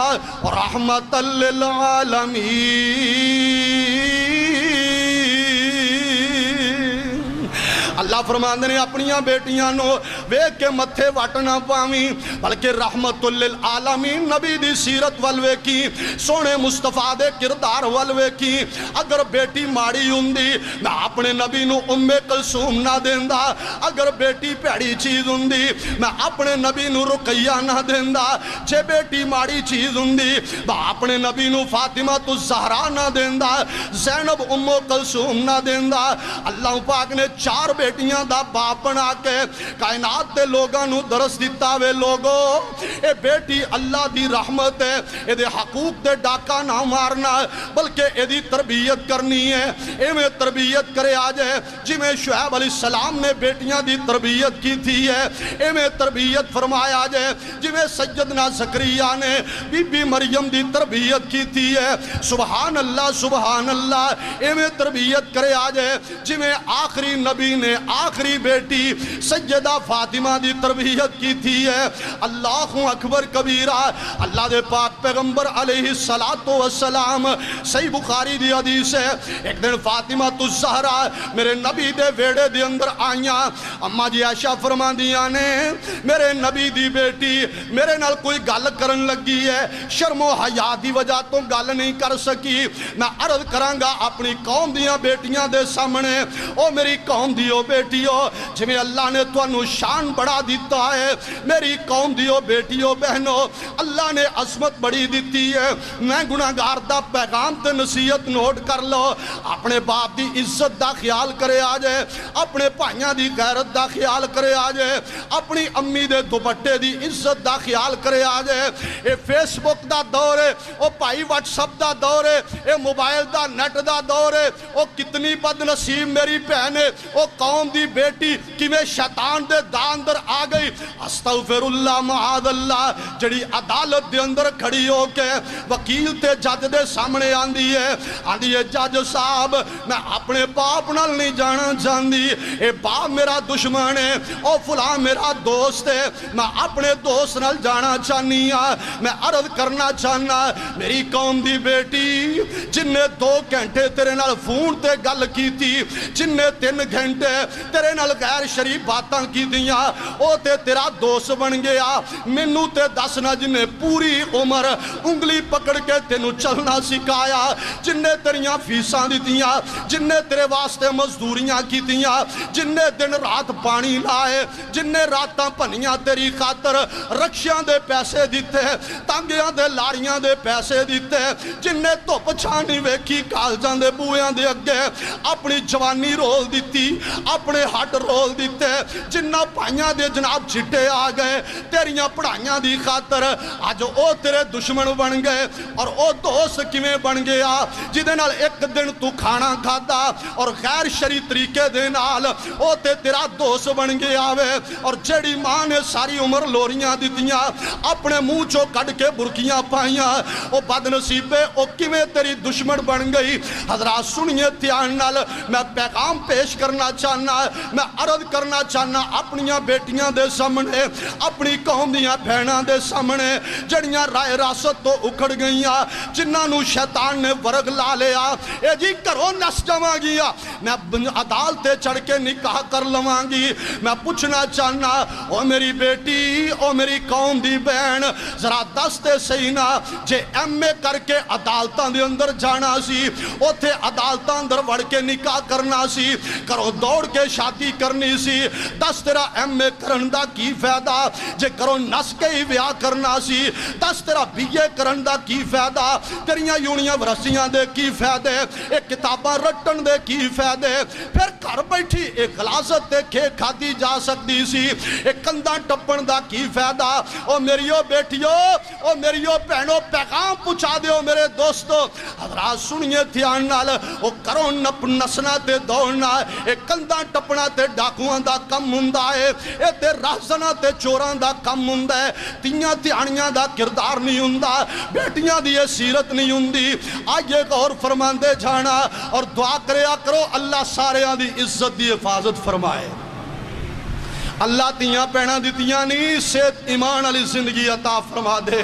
رَحْمَةً لِلْعَالَمِينَ۔ اللہ فرماندے نے اپنیاں بیٹیاں نو ویکھ کے متھے وٹ نہ پاویں، بلکہ رحمت للعالمین نبی دی سیرت والوے کی، سونے مصطفیٰ دے کردار والوے کی۔ اگر بیٹی ماڑی ہوندی میں اپنے نبی نو ام کلثوم نہ دیندا، اگر بیٹی پیڑی چیز ہوندی میں اپنے نبی نو رقیہ نہ دیندا، جے بیٹی ماڑی چیز ہوندی میں اپنے نبی نو فاطمہ الزہرا نہ دیندا، زینب ام کلثوم نہ دیندا۔ اللہ پاک نے 4 بیٹیاں دا باپ بنا کے کائنات دے لوگاں نو درس دیتا وے لوگو، اے بیٹی اللہ دی رحمت ہے، اے دے حقوق دے ڈاکہ نہ مارنا بلکہ اے دی تربیت کرنی ہے۔ اے میں تربیت کرے آجے جی میں شعیب علیہ السلام نے بیٹیاں دی تربیت کی تھی ہے، اے میں تربیت فرمایا آجے جی میں سیدنا زکریا نے بی بی مریم دی تربیت کی تھی ہے۔ سبحان اللہ سبحان اللہ، اے میں تربیت کرے آجے جی میں آخری نبی نے آخری بیٹی سیدہ فاطمہ دی تربیت کی تھی ہے۔ اللہ اکبر کبیرہ، اللہ دے پاک پیغمبر علیہ السلام، صحیح بخاری دی حدیث ہے، ایک دن فاطمہ الزہرا میرے نبی دے ویڑے دے اندر آئیاں، اماں جی عائشہ فرمان دیاں نے میرے نبی دی بیٹی میرے نال کوئی گل کرن لگی ہے، شرم و حیا دی وجہ تو گل نہیں کر سکی، میں عرض کرانگا اپنی قوم دیاں بیٹیاں دے سامنے، او میری قوم دیو بیٹیو، جمیں اللہ نے تو انو شان شان بڑا دیتا ہے میری قوم دیو بیٹیو بہنو اللہ نے عظمت بڑی دیتی ہے میں گناہگار دا پیغام تے نصیحت نوٹ کر لو اپنے باپ دی عزت دا خیال کرے آجے اپنے پائیاں دی غیرت دا خیال کرے آجے اپنی امی دے دوپٹے دی عزت دا خیال کرے آجے اے فیس بک دا دور ہے او پائی واٹس اپ دا دور ہے اے موبائل دا نیٹ دا دور ہے او کتنی بد نصیب میری پہنے او قوم دی بیٹی کی میں شیطان دے داندر آ گئی استغفر اللہ معاذ اللہ جڑی عدالت دے اندر کھڑی ہو کے وکیل تے جج دے سامنے آندی ہے جج صاحب میں اپنے باپ نال نہیں جانا چاہندی اے باپ میرا دشمن ہے او فلاں میرا دوست ہے میں اپنے دوست نال جانا چاہنی میں عرض کرنا چاہنا میری قوم دی بیٹی جن نے 2 گھنٹے تیرے نال فون تے گل کی تھی جن نے 3 گھنٹے تیرے نال غیر شریف باتاں کی دیاں او تے تیرا دوست بن گیا مینوں تے دسنا جن نے پوری عمر انگلی پکڑ کے تینوں چلنا سکھایا جن نے تیریاں فیساں دیتیاں جن نے تیرے واسطے مزدوریاں کی دیاں جن نے دن رات پانی لائے جن نے راتاں پنیاں تیری خاطر رکشیاں دے پیسے دیتے تانگیاں دے لاریاں دے پیسے دیتے جن نے دھوپ چھانی ویکھی کالجاں دے بویاں دے اگے اپنی جوانی رول دیتی اپنے ہٹ رول دیتے جنہ پائیاں دے جناب چھٹے آ گئے تیریاں پڑھائیاں دی خاطر آج او تیرے دشمن بن گئے اور او دوست کیویں بن گیا جدے نال ایک دن تو کھانا کھاتا اور غیر شرعی طریقے دے نال او تے تیرا دوست بن گیا وے اور جڑی ماں نے ساری عمر لوریاں دیتیاں اپنے منہ چو کٹ کے برکیاں پائیاں او بد نصیبے او کیویں تیری دشمن بن گئی حضرات سنیے دھیان نال میں پیغام پیش کرنا چاہنا میں عرض کرنا چاہنا اپنیاں بیٹیاں دے سامنے اپنی قوم دیاں بہناں دے سامنے جڑیاں رائے راست تو اکھڑ گئیاں جنہاں نو شیطان نے ورگ لا لیا اے جی کرو نس جاواں گیا میں عدالت چڑھ کے نکاح کر لواں گی میں پوچھنا چاہنا او میری بیٹی او میری قوم دی بہن ذرا دستے صحیح نا جے ایم اے کر کے عدالتاں دے اندر جانا سی اوتھے عدالتاں اندر وڑ کے نکاح کرنا سی کرو دوڑ کے شادی کرنی سی دس تیرا ایم اے کرن دا کی فائدہ جے کرو نس کے ہی بیاہ کرنا سی دس تیرا بی اے کرن دا کی فائدہ تیریاں یونیورسٹیاں دے کی فائدے ایک کتاباں رٹن دے کی فائدے پھر گھر بیٹھی ایک غلاظت تے کھے کھادی جا سکتی سی ایک کندہ ٹپن دا کی فائدہ او میریو بیٹیو او میریو بہنو پیغام پہنچا دیو میرے دوستو حضرات سنیے دھیان نال او کرو نپ نسنا تے دوڑنا اے کندہ ٹپنا تے ڈاکواں دا کم ہوندا ہے اے تے راہزنا تے چوراں دا کم ہوندا ہے تیاں تیانیاں دا کردار نہیں ہوندا بیٹیاں دی سیرت نہیں ہوندی آئیے غور فرماندے جانا اور دعا کریا کرو اللہ ساریاں دی عزت دی حفاظت فرمائے اللہ تیاں پہنا دیتیاں نہیں صحت ایمان علی زندگی عطا فرما دے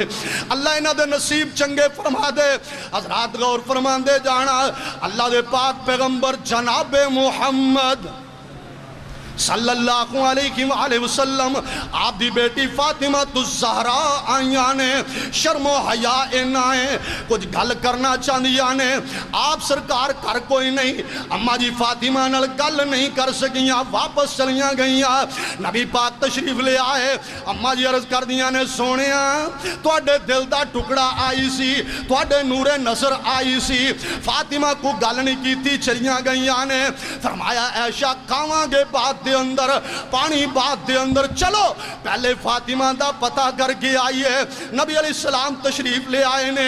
اللہ انہاں دے نصیب چنگے فرما دے حضرات غور فرمان دے جانا اللہ دے پاک پیغمبر جناب محمد صلی اللہ علیہ وآلہ وسلم آپ دی بیٹی فاطمہ الزہرا آئیاں نے شرم و حیاء نائیں کچھ گل کرنا چاندیاں نے آپ سرکار کر کوئی نہیں اماں جی فاطمہ نال گل نہیں کر سکیاں واپس چلیاں گئیاں نبی پاک تشریف لے آئے اماں جی عرض کر دیاں نے سونیاں توڑے دل دا ٹکڑا آئی سی توڑے نور نظر آئی سی فاطمہ کو گل نہیں کی تھی چلیاں گئیاں نے فرمایا عائشہ کھاواں گے بات دے اندر پانی بات دے اندر چلو پہلے فاطمہ دا پتہ کر کے آئیے نبی علیہ السلام تشریف لے آئے نے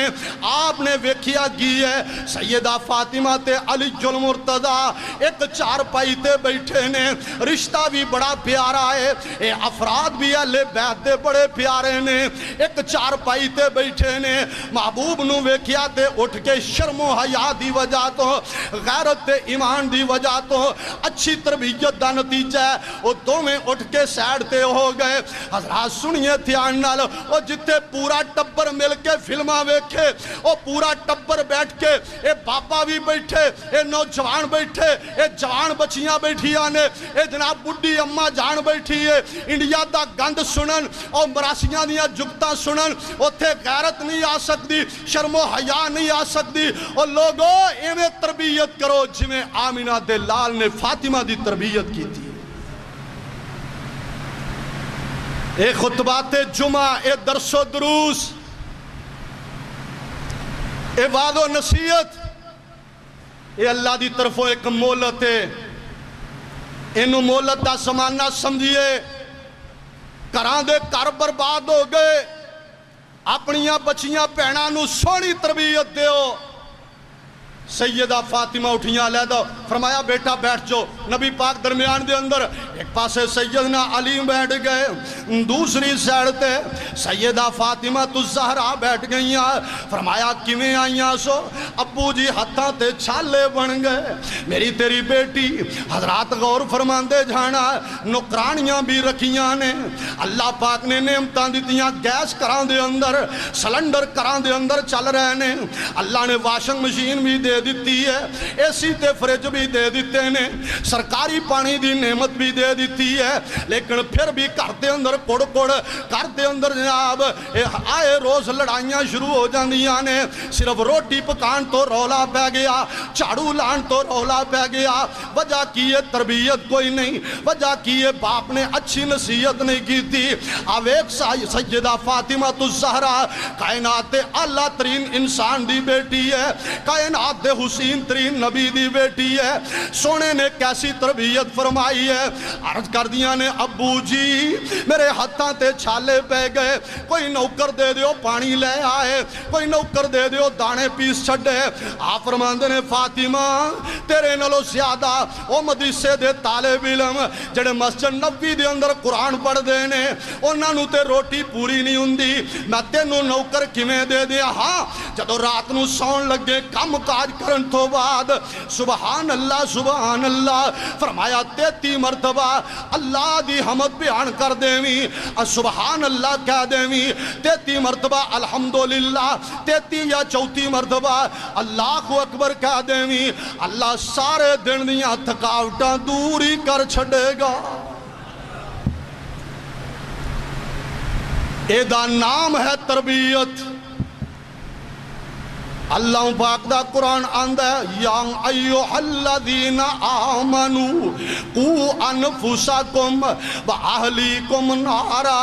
آپ نے ویکھیا کی ہے سیدہ فاطمہ تے علی المرتضی ایک چار پائی تے بیٹھے نے رشتہ بھی بڑا پیارا ہے اے افراد بھی اہل بیت دے بڑے پیارے نے ایک چار پائی تے بیٹھے نے محبوب نو ویکھیا تے اٹھ کے شرم و حیا دی وجہ تو غیرت تے ایمان دی وجہ تو اچھی تربیت دا نتیجہ وہ دو میں اٹھ کے سیڈ تے ہو گئے حضرات سنیے دھیان نال وہ جتے پورا ٹبر مل کے فلمہ ویکھے وہ پورا ٹبر بیٹھ کے اے بابا بھی بیٹھے اے نوجوان بیٹھے اے جوان بچیاں بیٹھی آنے اے جناب بڑی اممہ جان بیٹھی ہے انڈیا دا گند سنن اور مراسیاں دیا جگتاں سنن اتھے غیرت نہیں آ سکتی شرم و حیا نہیں آ سکتی اور لوگوں ایویں تربیت کرو جویں آمینہ دے لال نے فاطمہ دی تربیت کی تھی اے خطبات جمعہ، اے درس و دروس، اے وعظ و نصیحت، اے اللہ دی طرفوں ایک مولت ہے۔ انہوں مولت دا سمانہ سمجھئے، کران دے کر برباد ہو گئے، اپنیاں بچیاں پہناں نو سونی تربیت دیو۔ سیدہ فاطمہ اٹھیاں علیحدہ، فرمایا بیٹا بیٹھ جو۔ نبی پاک درمیان دے اندر ایک پاسے سیدنا علی بیٹھ گئے، دوسری سائیڈ تے سیدہ فاطمہ الزہرا بیٹھ گئیاں۔ فرمایا کیویں آئیاں سو؟ ابو جی ہتھاں تے چھالے بن گئے، میری تیری بیٹی۔ حضرات غور فرماندے جانا، نوکرانیاں بھی رکھیاں نے، اللہ پاک نے نعمتاں دتیاں، گیس کران دے اندر، سلنڈر کران دے اندر چل رہے نے، اللہ نے واشنگ مشین بھی دے دیتی ہے، اے سی تے فریج بھی دے دیتے نے، سرکاری پانی دی نعمت بھی دے دیتی ہے، لیکن پھر بھی کرتے اندر کوڑ کرتے اندر جناب آئے روز لڑائیاں شروع ہو جاندیاں نے۔ صرف روٹی پکان تو رولا پہ گیا، چاڑو لان تو رولا پہ گیا۔ وجہ کی یہ تربیت کوئی نہیں، وجہ کی یہ باپ نے اچھی نصیحت نہیں کی تھی۔ اب ایک سیدہ فاطمہ الزہرا کائنات اعلیٰ ترین انسان دی بیٹی ہے، کائنات حسین ترین نبی دی بیٹی ہے، سونے نے کیسی تربیت فرمائی ہے۔ عرض کر دیا نے ابو جی میرے ہتھاں تے چھالے پہ گئے، کوئی نوکر دے دیو پانی لے آئے، کوئی نوکر دے دیو دانے پیس چھڑے۔ آپ فرماندے نے فاطمہ تیرے نالوں زیادہ او مدرسے دے طالب علم جڑے مسجد نبوی دے اندر قرآن پڑھ دے نے، انہاں نوں تے روٹی پوری نہیں ہوندی، میں تینوں نوکر کیویں دے دیا؟ ہاں جدوں رات نوں سون لگے کم کاج کرن تو بعد سبحان اللہ سبحان اللہ فرمایا 33 مرتبہ اللہ دی حمد بیان کر دیویں، سبحان اللہ کہہ دیویں، 33 مرتبہ الحمدللہ، 33 یا 34 مرتبہ اللہ اکبر کہہ دیویں، اللہ سارے دن دیاں تھکاوٹاں دوری کر چھڑے گا۔ اے دا نام ہے تربیت۔ اللہ پاک دا قرآن آندہ ہے یا ایوہ الذین آمنوا قوا انفسکم و اہلیکم نارا۔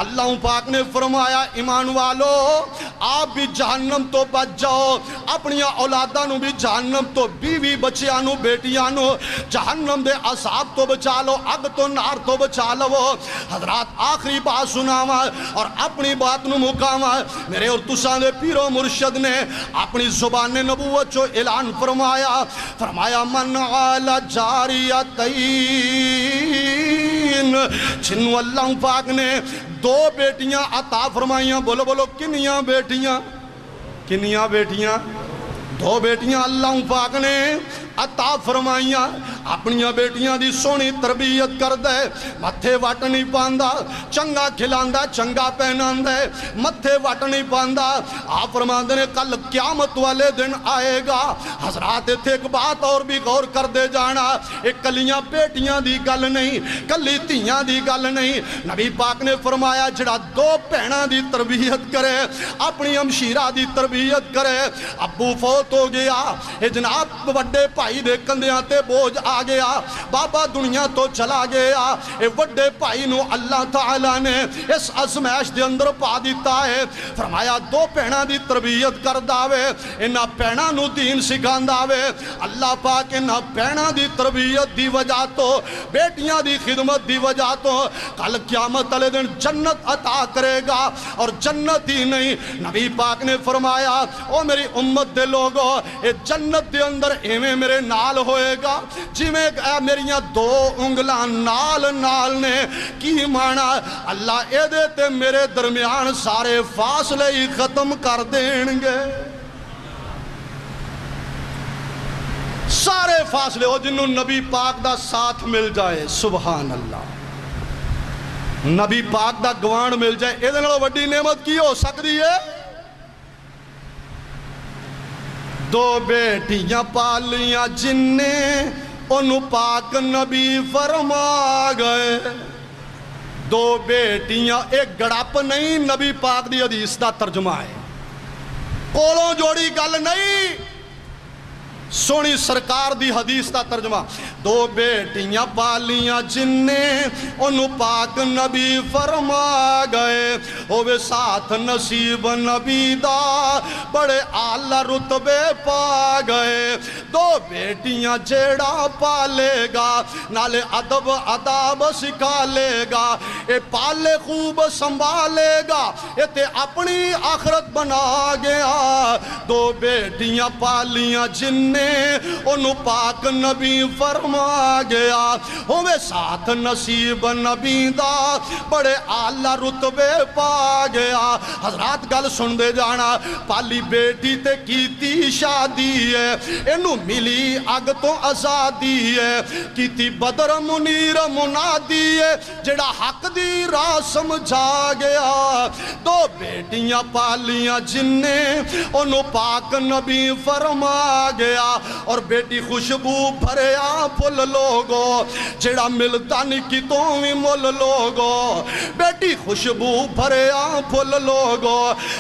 اللہ پاک نے فرمایا ایمان والو آپ بھی جہنم تو بچ جاؤ، اپنی اولاداں نو بھی جہنم تو، بیوی بچیاں نو بیٹیاں نو جہنم دے عذاب تو بچا لو، اگ تو نار تو بچا لو۔ حضرات آخری بات سناواں اور اپنی بات نو مکاواں، میرے اور تساں دے پیر و مرشد نے اپنی زبان نبوت جو اعلان فرمایا من عال جاریتین، جنہوں اللہ پاک نے 2 بیٹیاں عطا فرمائیاں۔ بولو بولو کنیاں بیٹیاں؟ کنیاں بیٹیاں؟ 2 بیٹیاں اللہ پاک نے عطا فرمائیاں۔ اپنیاں بیٹیاں دی سونی تربیت کر دے، متھے وٹ نہیں پاندا، چنگا کھلاندا چنگا پہناندا، متھے وٹ نہیں پاندا۔ آپ فرماندے نے کل قیامت والے دن آئے گا۔ حضرات اتھے ایک بات اور بھی غور کر دے جانا، ایک کلیاں بیٹیاں دی گل نہیں، کلی تیاں دی گل نہیں۔ نبی پاک نے فرمایا جڑا 2 بہناں دی تربیت کرے، اپنی ہمشیرہ دی تربیت کرے، ابو فوت ہو گیا، اے جناب بڑے بھائی دے کندیاں تے بوجھ آ گیا، بابا دنیا تو چلا گیا، اے وڈے بھائی نو اللہ تعالیٰ نے اس ازمائش دے اندر پا دیتا ہے۔ فرمایا 2 بہناں دی تربیت کر داوے، انہاں بہناں نو دین سکھان داوے۔ اللہ پاک انہاں بہناں دی تربیت دی وجہ تو، بیٹیاں دی خدمت دی وجہ تو کل قیامت والے دن جنت عطا کرے گا۔ اور جنت ہی نہیں، نبی پاک نے فرمایا او میری امت دے لوگو، اے جنت دے اندر ایویں میرے نال ہوئے گا جی میں میریاں 2 انگلاں نال نال نے۔ کی مانا؟ اللہ اے دے تے میرے درمیان سارے فاصلے ہی ختم کر دیں گے، سارے فاصلے ہو جنہوں نبی پاک دا ساتھ مل جائے۔ سبحان اللہ، نبی پاک دا گوان مل جائے، اے دے نالوں وڈی نعمت کی ہو سکتی ہے؟ 2 بیٹیاں پالیاں جن نے انہوں پاک نبی فرما گئے۔ 2 بیٹیاں ایک گڑاپ نہیں، نبی پاک دی حدیث دا ترجمہ ہے، کولوں جوڑی گل نہیں، سونی سرکار دی حدیث دا ترجمہ دو بیٹیاں پالیاں جننے انہوں پاک نبی فرما گئے ہوئے ساتھ نصیب نبی دا بڑے اعلیٰ رتبے پا گئے دو بیٹیاں جیڑا پالے گا نالے ادب اداب سکھا لے گا اے پالے خوب سنبھالے گا اے تے اپنی آخرت بنا گیا دو بیٹیاں پالیاں جننے انہوں پاک نبی فرما گیا ہوئے ساتھ نصیب نبی دا بڑے اعلیٰ رتبے پا گیا حضرات گل سن دے جانا پالی بیٹی تے کیتی شادی ہے انہوں ملی اگ تو آزادی ہے کیتی بدر منیر منادی ہے جڑا حق دی راہ سمجھا گیا دو بیٹیاں پالیاں جننے انہوں پاک نبی فرما گیا اور بیٹی خوشبو بھریا پھل لوگو جڑا ملتا نہیں کی تو بھی مل لوگو بیٹی خوشبو بھریا پھل لوگو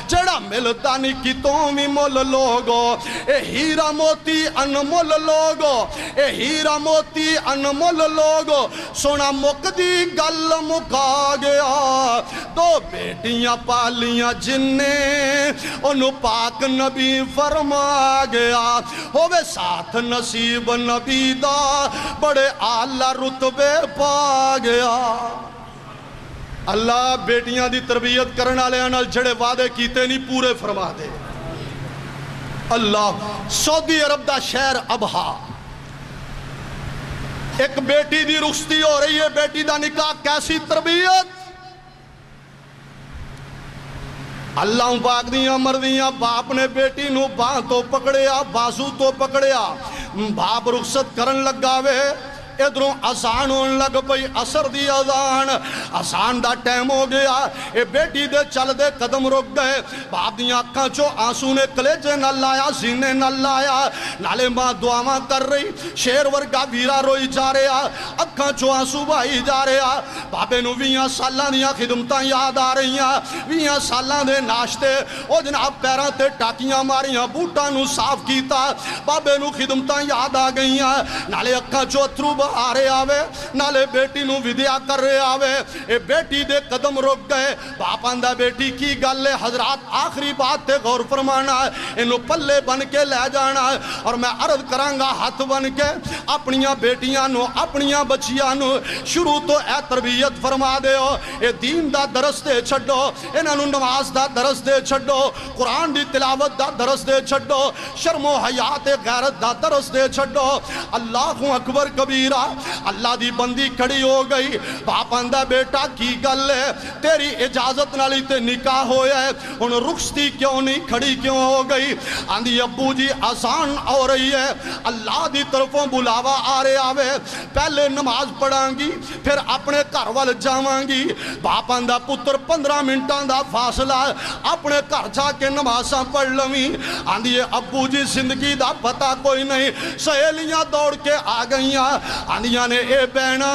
جڑا ملتا نہیں کی تو بھی مل لوگو اے ہیرا موتی انمول لوگو اے ہیرا موتی انمول لوگو سونا مقدی گل مکا گیا دو بیٹیاں پالیاں جننے انہوں پاک نبی فرما گیا ہوئے ساتھ نصیب نبی دا بڑے اعلیٰ رتبے پا گیا اللہ بیٹیاں دی تربیت کرنے والے نال جڑے وعدے کیتے نہیں پورے فرما دے اللہ سعودی عرب دا شہر ابہا ایک بیٹی دی رخصتی ہو رہی ہے بیٹی دا نکاح کیسی تربیت اللہ پاک دیاں مردیاں باپ نے بیٹی نو باں تو پکڑیا بازو تو پکڑیا باپ رخصت کرن لگاوے ادھروں آسان ہون لگ پئی عصر دی آسان دا ٹائم ہو گیا اے بیٹی دے چل دے قدم رک گئے باپ دیاں اکھاں چو آنسو نے کلیجے نہ لایا سینے نہ لایا نالے ماں دعاواں کر رہی شیر ورگا ویرا روئی جا رہا اکھاں چو آنسو بھائی جا رہا بابے نو ویاں سالاں دیاں خدمتاں یاد آ رہیاں ویاں سالاں دے ناشتے او جناب پیراں تے ٹاکیاں ماریاں بوٹاں نو صاف کیتا بابے نو خدمتاں یاد آ گئیاں نالے اکھاں چو اترو آ رہے آوے نالے بیٹی نو ودیا کر رہے آوے اے بیٹی دے قدم رک گئے باپ آندہ بیٹی کی گل ہے حضرات آخری بات تے غور فرمانا ہے انہوں پلے بن کے لے جانا ہے اور میں عرض کرانگا ہاتھ بن کے اپنیاں بیٹیاں نو اپنیاں بچیاں نو شروع تو اے تربیت فرما دے ہو اے دین دا درس دے چھڑو انہاں نو نماز دا درس دے چھڑو قرآن دی تلاوت دا درس دے چھڑو شرم و حیات غیرت دا درس دے چھڑو اللہ اکبر کبیر اللہ دی بندی کھڑی ہو گئی باپ آندہ بیٹا کی گل ہے تیری اجازت نالی تے نکاح ہویا ہے ان رخصتی کیوں نہیں کھڑی کیوں ہو گئی آندھی ابو جی آسان ہو رہی ہے اللہ دی طرفوں بلاوا آ رہے آوے پہلے نماز پڑھاں گی پھر اپنے گھر وال جاواں گی باپ آندہ پتر 15 منٹاں دا فاصلہ اپنے گھر جا کے نمازاں پڑھ لویں آندھی ابو جی زندگی دا پتہ کوئی نہیں سہیلیاں دوڑ کے آ گئیاں آندیاں نے اے بہنا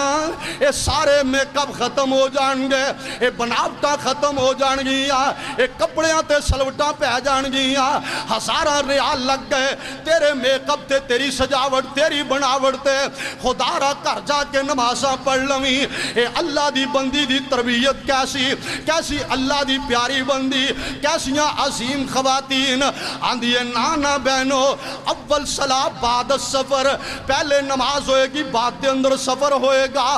اے سارے میک اپ ختم ہو جان گے اے بناوٹاں ختم ہو جان گیا اے کپڑیاں تے سلوٹاں پہ جان گیا ہزاراں ریال لگ گئے تیرے میک اپ تے تیری سجاوٹ تیری بناوٹ تے خدا را کر جا کے نمازاں پڑھ لویں اے اللہ دی بندی دی تربیت کیسی اللہ دی پیاری بندی کیسیاں عظیم خواتین آندیے نانا بہنو اول صلاح بعد السفر پہلے نماز ہوئے گی بعد دے اندر سفر ہوئے گا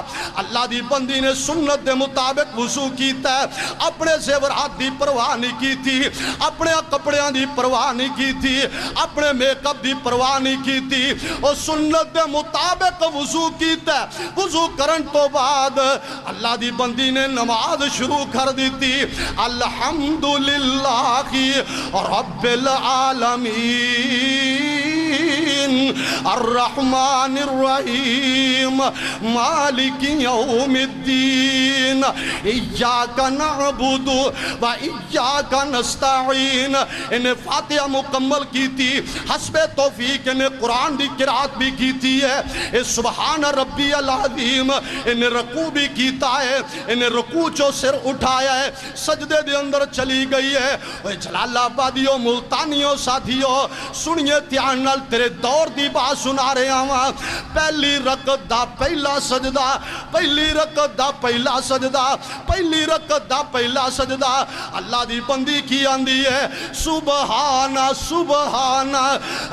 اللہ دی بندی نے سنت دے مطابق وضو کیتا ہے اپنے زیورات دی پرواہ نہیں کی تھی اپنے کپڑیاں دی پرواہ نہیں کی تھی اپنے میک اپ دی پرواہ نہیں کی تھی اور سنت دے مطابق وضو کیتا ہے وضو کرن تو بعد اللہ دی بندی نے نماز شروع کر دی تھی الحمدللہ رب العالمین الرحمن الرحیم مالک یوم الدین ایاک نعبد و ایاک نستعین انہیں فاتحہ مکمل کی تھی حسب توفیق انہیں قرآن دی قرآت بھی کی تھی ہے سبحان ربی العظیم انہیں رکوع بھی کیتا ہے انہیں رکوع چو سر اٹھایا ہے سجدے دے اندر چلی گئی ہے جلال آبادیوں ملتانیوں ساتھیوں سنیے تیان نال تیرے دور اور دی بات سنا رہے ہاں پہلی رکعت دا پہلا سجدہ پہلی رکعت دا پہلا سجدہ پہلی رکعت دا پہلا سجدہ اللہ دی بندی کی آندی ہے سبحان سبحان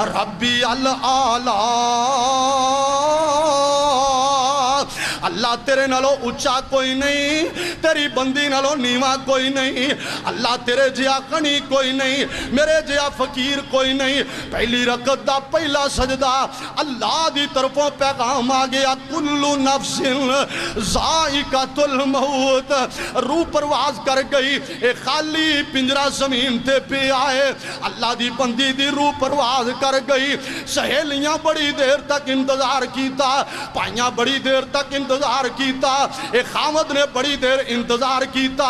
ربی الاعلی اللہ تیرے نالو اچھا کوئی نہیں تیری بندی نالو نیواں کوئی نہیں اللہ تیرے جیا کنی کوئی نہیں میرے جیا فقیر کوئی نہیں پہلی رکعت دا پہلا سجدہ اللہ دی طرفوں پیغام آ گیا کل نفس ذائقۃ الموت روح پرواز کر گئی ایک خالی پنجرہ زمین تے پہ آئے اللہ دی بندی دی روح پرواز کر گئی سہیلیاں بڑی دیر تک انتظار کیتا پائیاں بڑی دیر تک انتظار کیتا ایک خامد نے بڑی دیر انتظار کیتا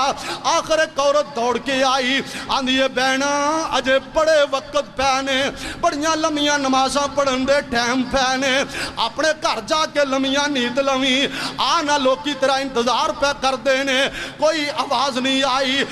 آخر ایک عورت دوڑ کے آئی آندھیے بہنا اجے بڑے وقت پہنے بڑیاں لمیاں نمازاں پڑھن دے ٹائم پہنے اپنے گھر جا کے لمیاں نیت لمی آنا لوگ کی طرح انتظار پہ کر دینے کوئی آواز نہیں آئی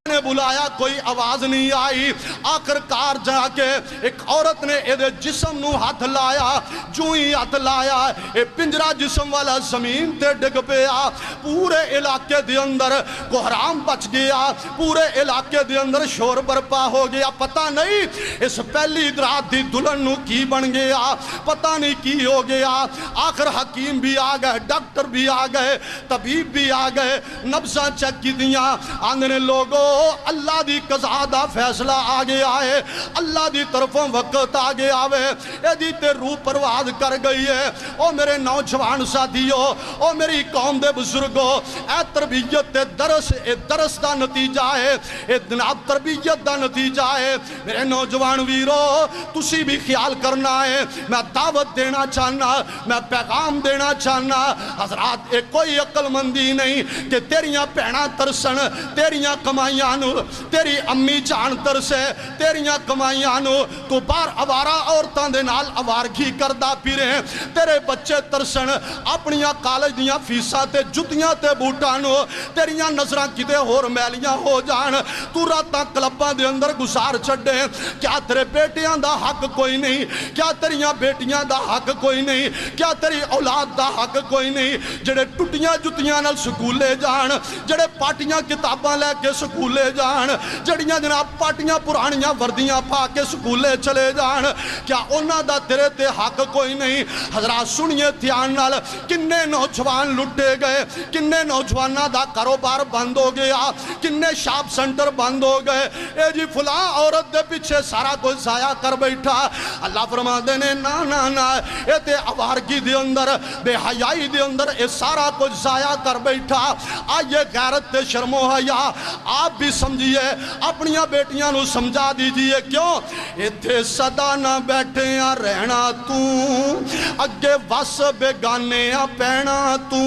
نے بلایا کوئی آواز نہیں آئی آخر کار جا کے ایک عورت نے ایدے جسم نو ہاتھ لایا جو ہی ہاتھ لایا اے پنجرہ جسم والا زمین تے ڈگ پیا پورے علاقے دے اندر کوہرام بچ گیا پورے علاقے دے اندر شور برپا ہو گیا پتہ نہیں اس پہلی رات دی دلہن نو کی بن گیا پتہ نہیں کی ہو گیا آخر حکیم بھی آ گئے ڈاکٹر بھی آ گئے طبیب بھی آ گئے نبضاں چیک کی دیاں آندھنے لوگوں اللہ دی قضا دا فیصلہ آگے آئے اللہ دی طرفوں وقت آگے آوے اے دی تے روح پرواز کر گئی ہے او میرے نوجوان ساتھیو او میری قوم دے بزرگو اے تربیت تے درس دا نتیجہ ہے اے جناب تربیت دا نتیجہ ہے میرے نوجوان ویرو تسی بھی خیال کرنا ہے میں دعوت دینا چاہنا میں پیغام دینا چاہنا حضرات ایک کوئی عقل مندی نہیں کہ تیریاں پہنا ترسن تیریاں کمائیاں تیری امی جان ترسے تیریاں کمائیاں تو بار اوارا عورتاں دے نال اوارگی کردہ پھرے تیرے بچے ترسن اپنیاں کالج دیاں فیساں تے جتیاں تے بوٹانو تیریاں نظران کدے ہور میلیاں ہو جان تو راتاں کلباں دے اندر گزار چھڑے کیا تیرے بیٹیاں دا حق کوئی نہیں کیا تیریاں بیٹیاں دا حق کوئی نہیں کیا تیری اولاد دا حق کوئی نہیں جڑے ٹوٹیاں جتیاں نال سکولے جان جڑے پاٹیاں کتاباں لے کے سکولے جان جڑیاں جناب پاٹیاں پرانیاں وردیاں پا کے سکولے چلے جان کیا انہاں دا تیرے تے حق کوئی نہیں حضرات سنیے دھیان نال کنے نوجوان لٹے گئے کنے نوجواناں دا کاروبار بند ہو گیا کنے شاپ سنٹر بند ہو گئے اے جی فلاں عورت دے پیچھے سارا کوئی ضائع کر بیٹھا اللہ فرما دے نے نا اے تے آوارگی دے اندر بے حیائی دے اندر اے سارا کوئی ضائع کر بیٹھا آئیے غیرت تے شرم و حیا آپ بھی سمجھئے اپنیاں بیٹیاں نو سمجھا دیجئے کیوں ایتھے صدا نہ بیٹھے ہیں رہنا تو اگے وس بیگانے ہیں پہنا تو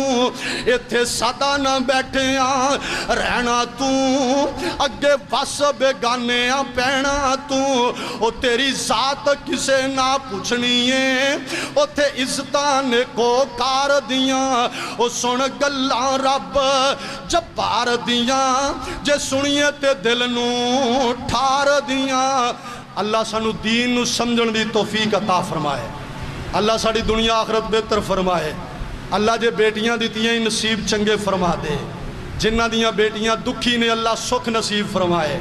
ایتھے صدا نہ بیٹھے ہیں رہنا تو اگے وس بیگانے ہیں پہنا تو او تیری ذات کسے نہ پوچھنی ہے او تھے عزتان کو کار دیاں او سن گلاں رب جبار دیاں جے سنیے تے دل نو ٹھار دیاں اللہ سانو دین نو سمجھن دی توفیق عطا فرمائے اللہ ساڑی دنیا آخرت بہتر فرمائے اللہ جے بیٹیاں دیتیاں ہی نصیب چنگے فرما دے جنہ دیاں بیٹیاں دکھی نے اللہ سکھ نصیب فرمائے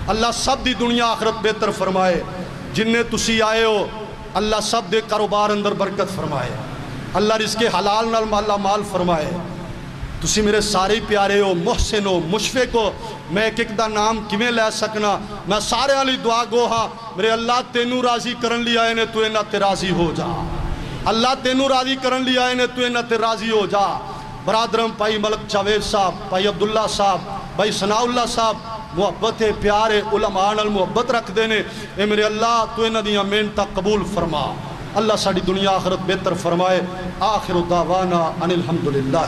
اللہ سب دی دنیا آخرت بہتر فرمائے جنہیں تسی آئے ہو اللہ سب دے کاروبار اندر برکت فرمائے اللہ رزق حلال نال مالا مال فرمائے تسی میرے سارے پیارے ہو محسن ہو مشفق ہو میں ایک دا نام کمیں لے سکنا میں سارے علی دعا گو ہاں میرے اللہ تینو راضی کرن لیا ہے نے تو انہ تے راضی ہو جا اللہ تینو راضی کرن لیا ہے نے تو انہ تے راضی ہو جا برادرم بھائی ملک جاوید صاحب بھائی عبداللہ صاحب بھائی ثناء اللہ صاحب محبت پیارے علماء نال محبت رکھ دینے اے میرے اللہ تو انہ دیاں محنتاں قبول فرما اللہ ساڑی دنیا آخرت بہتر فرمائے آخر دعوانا ان الحمدللہ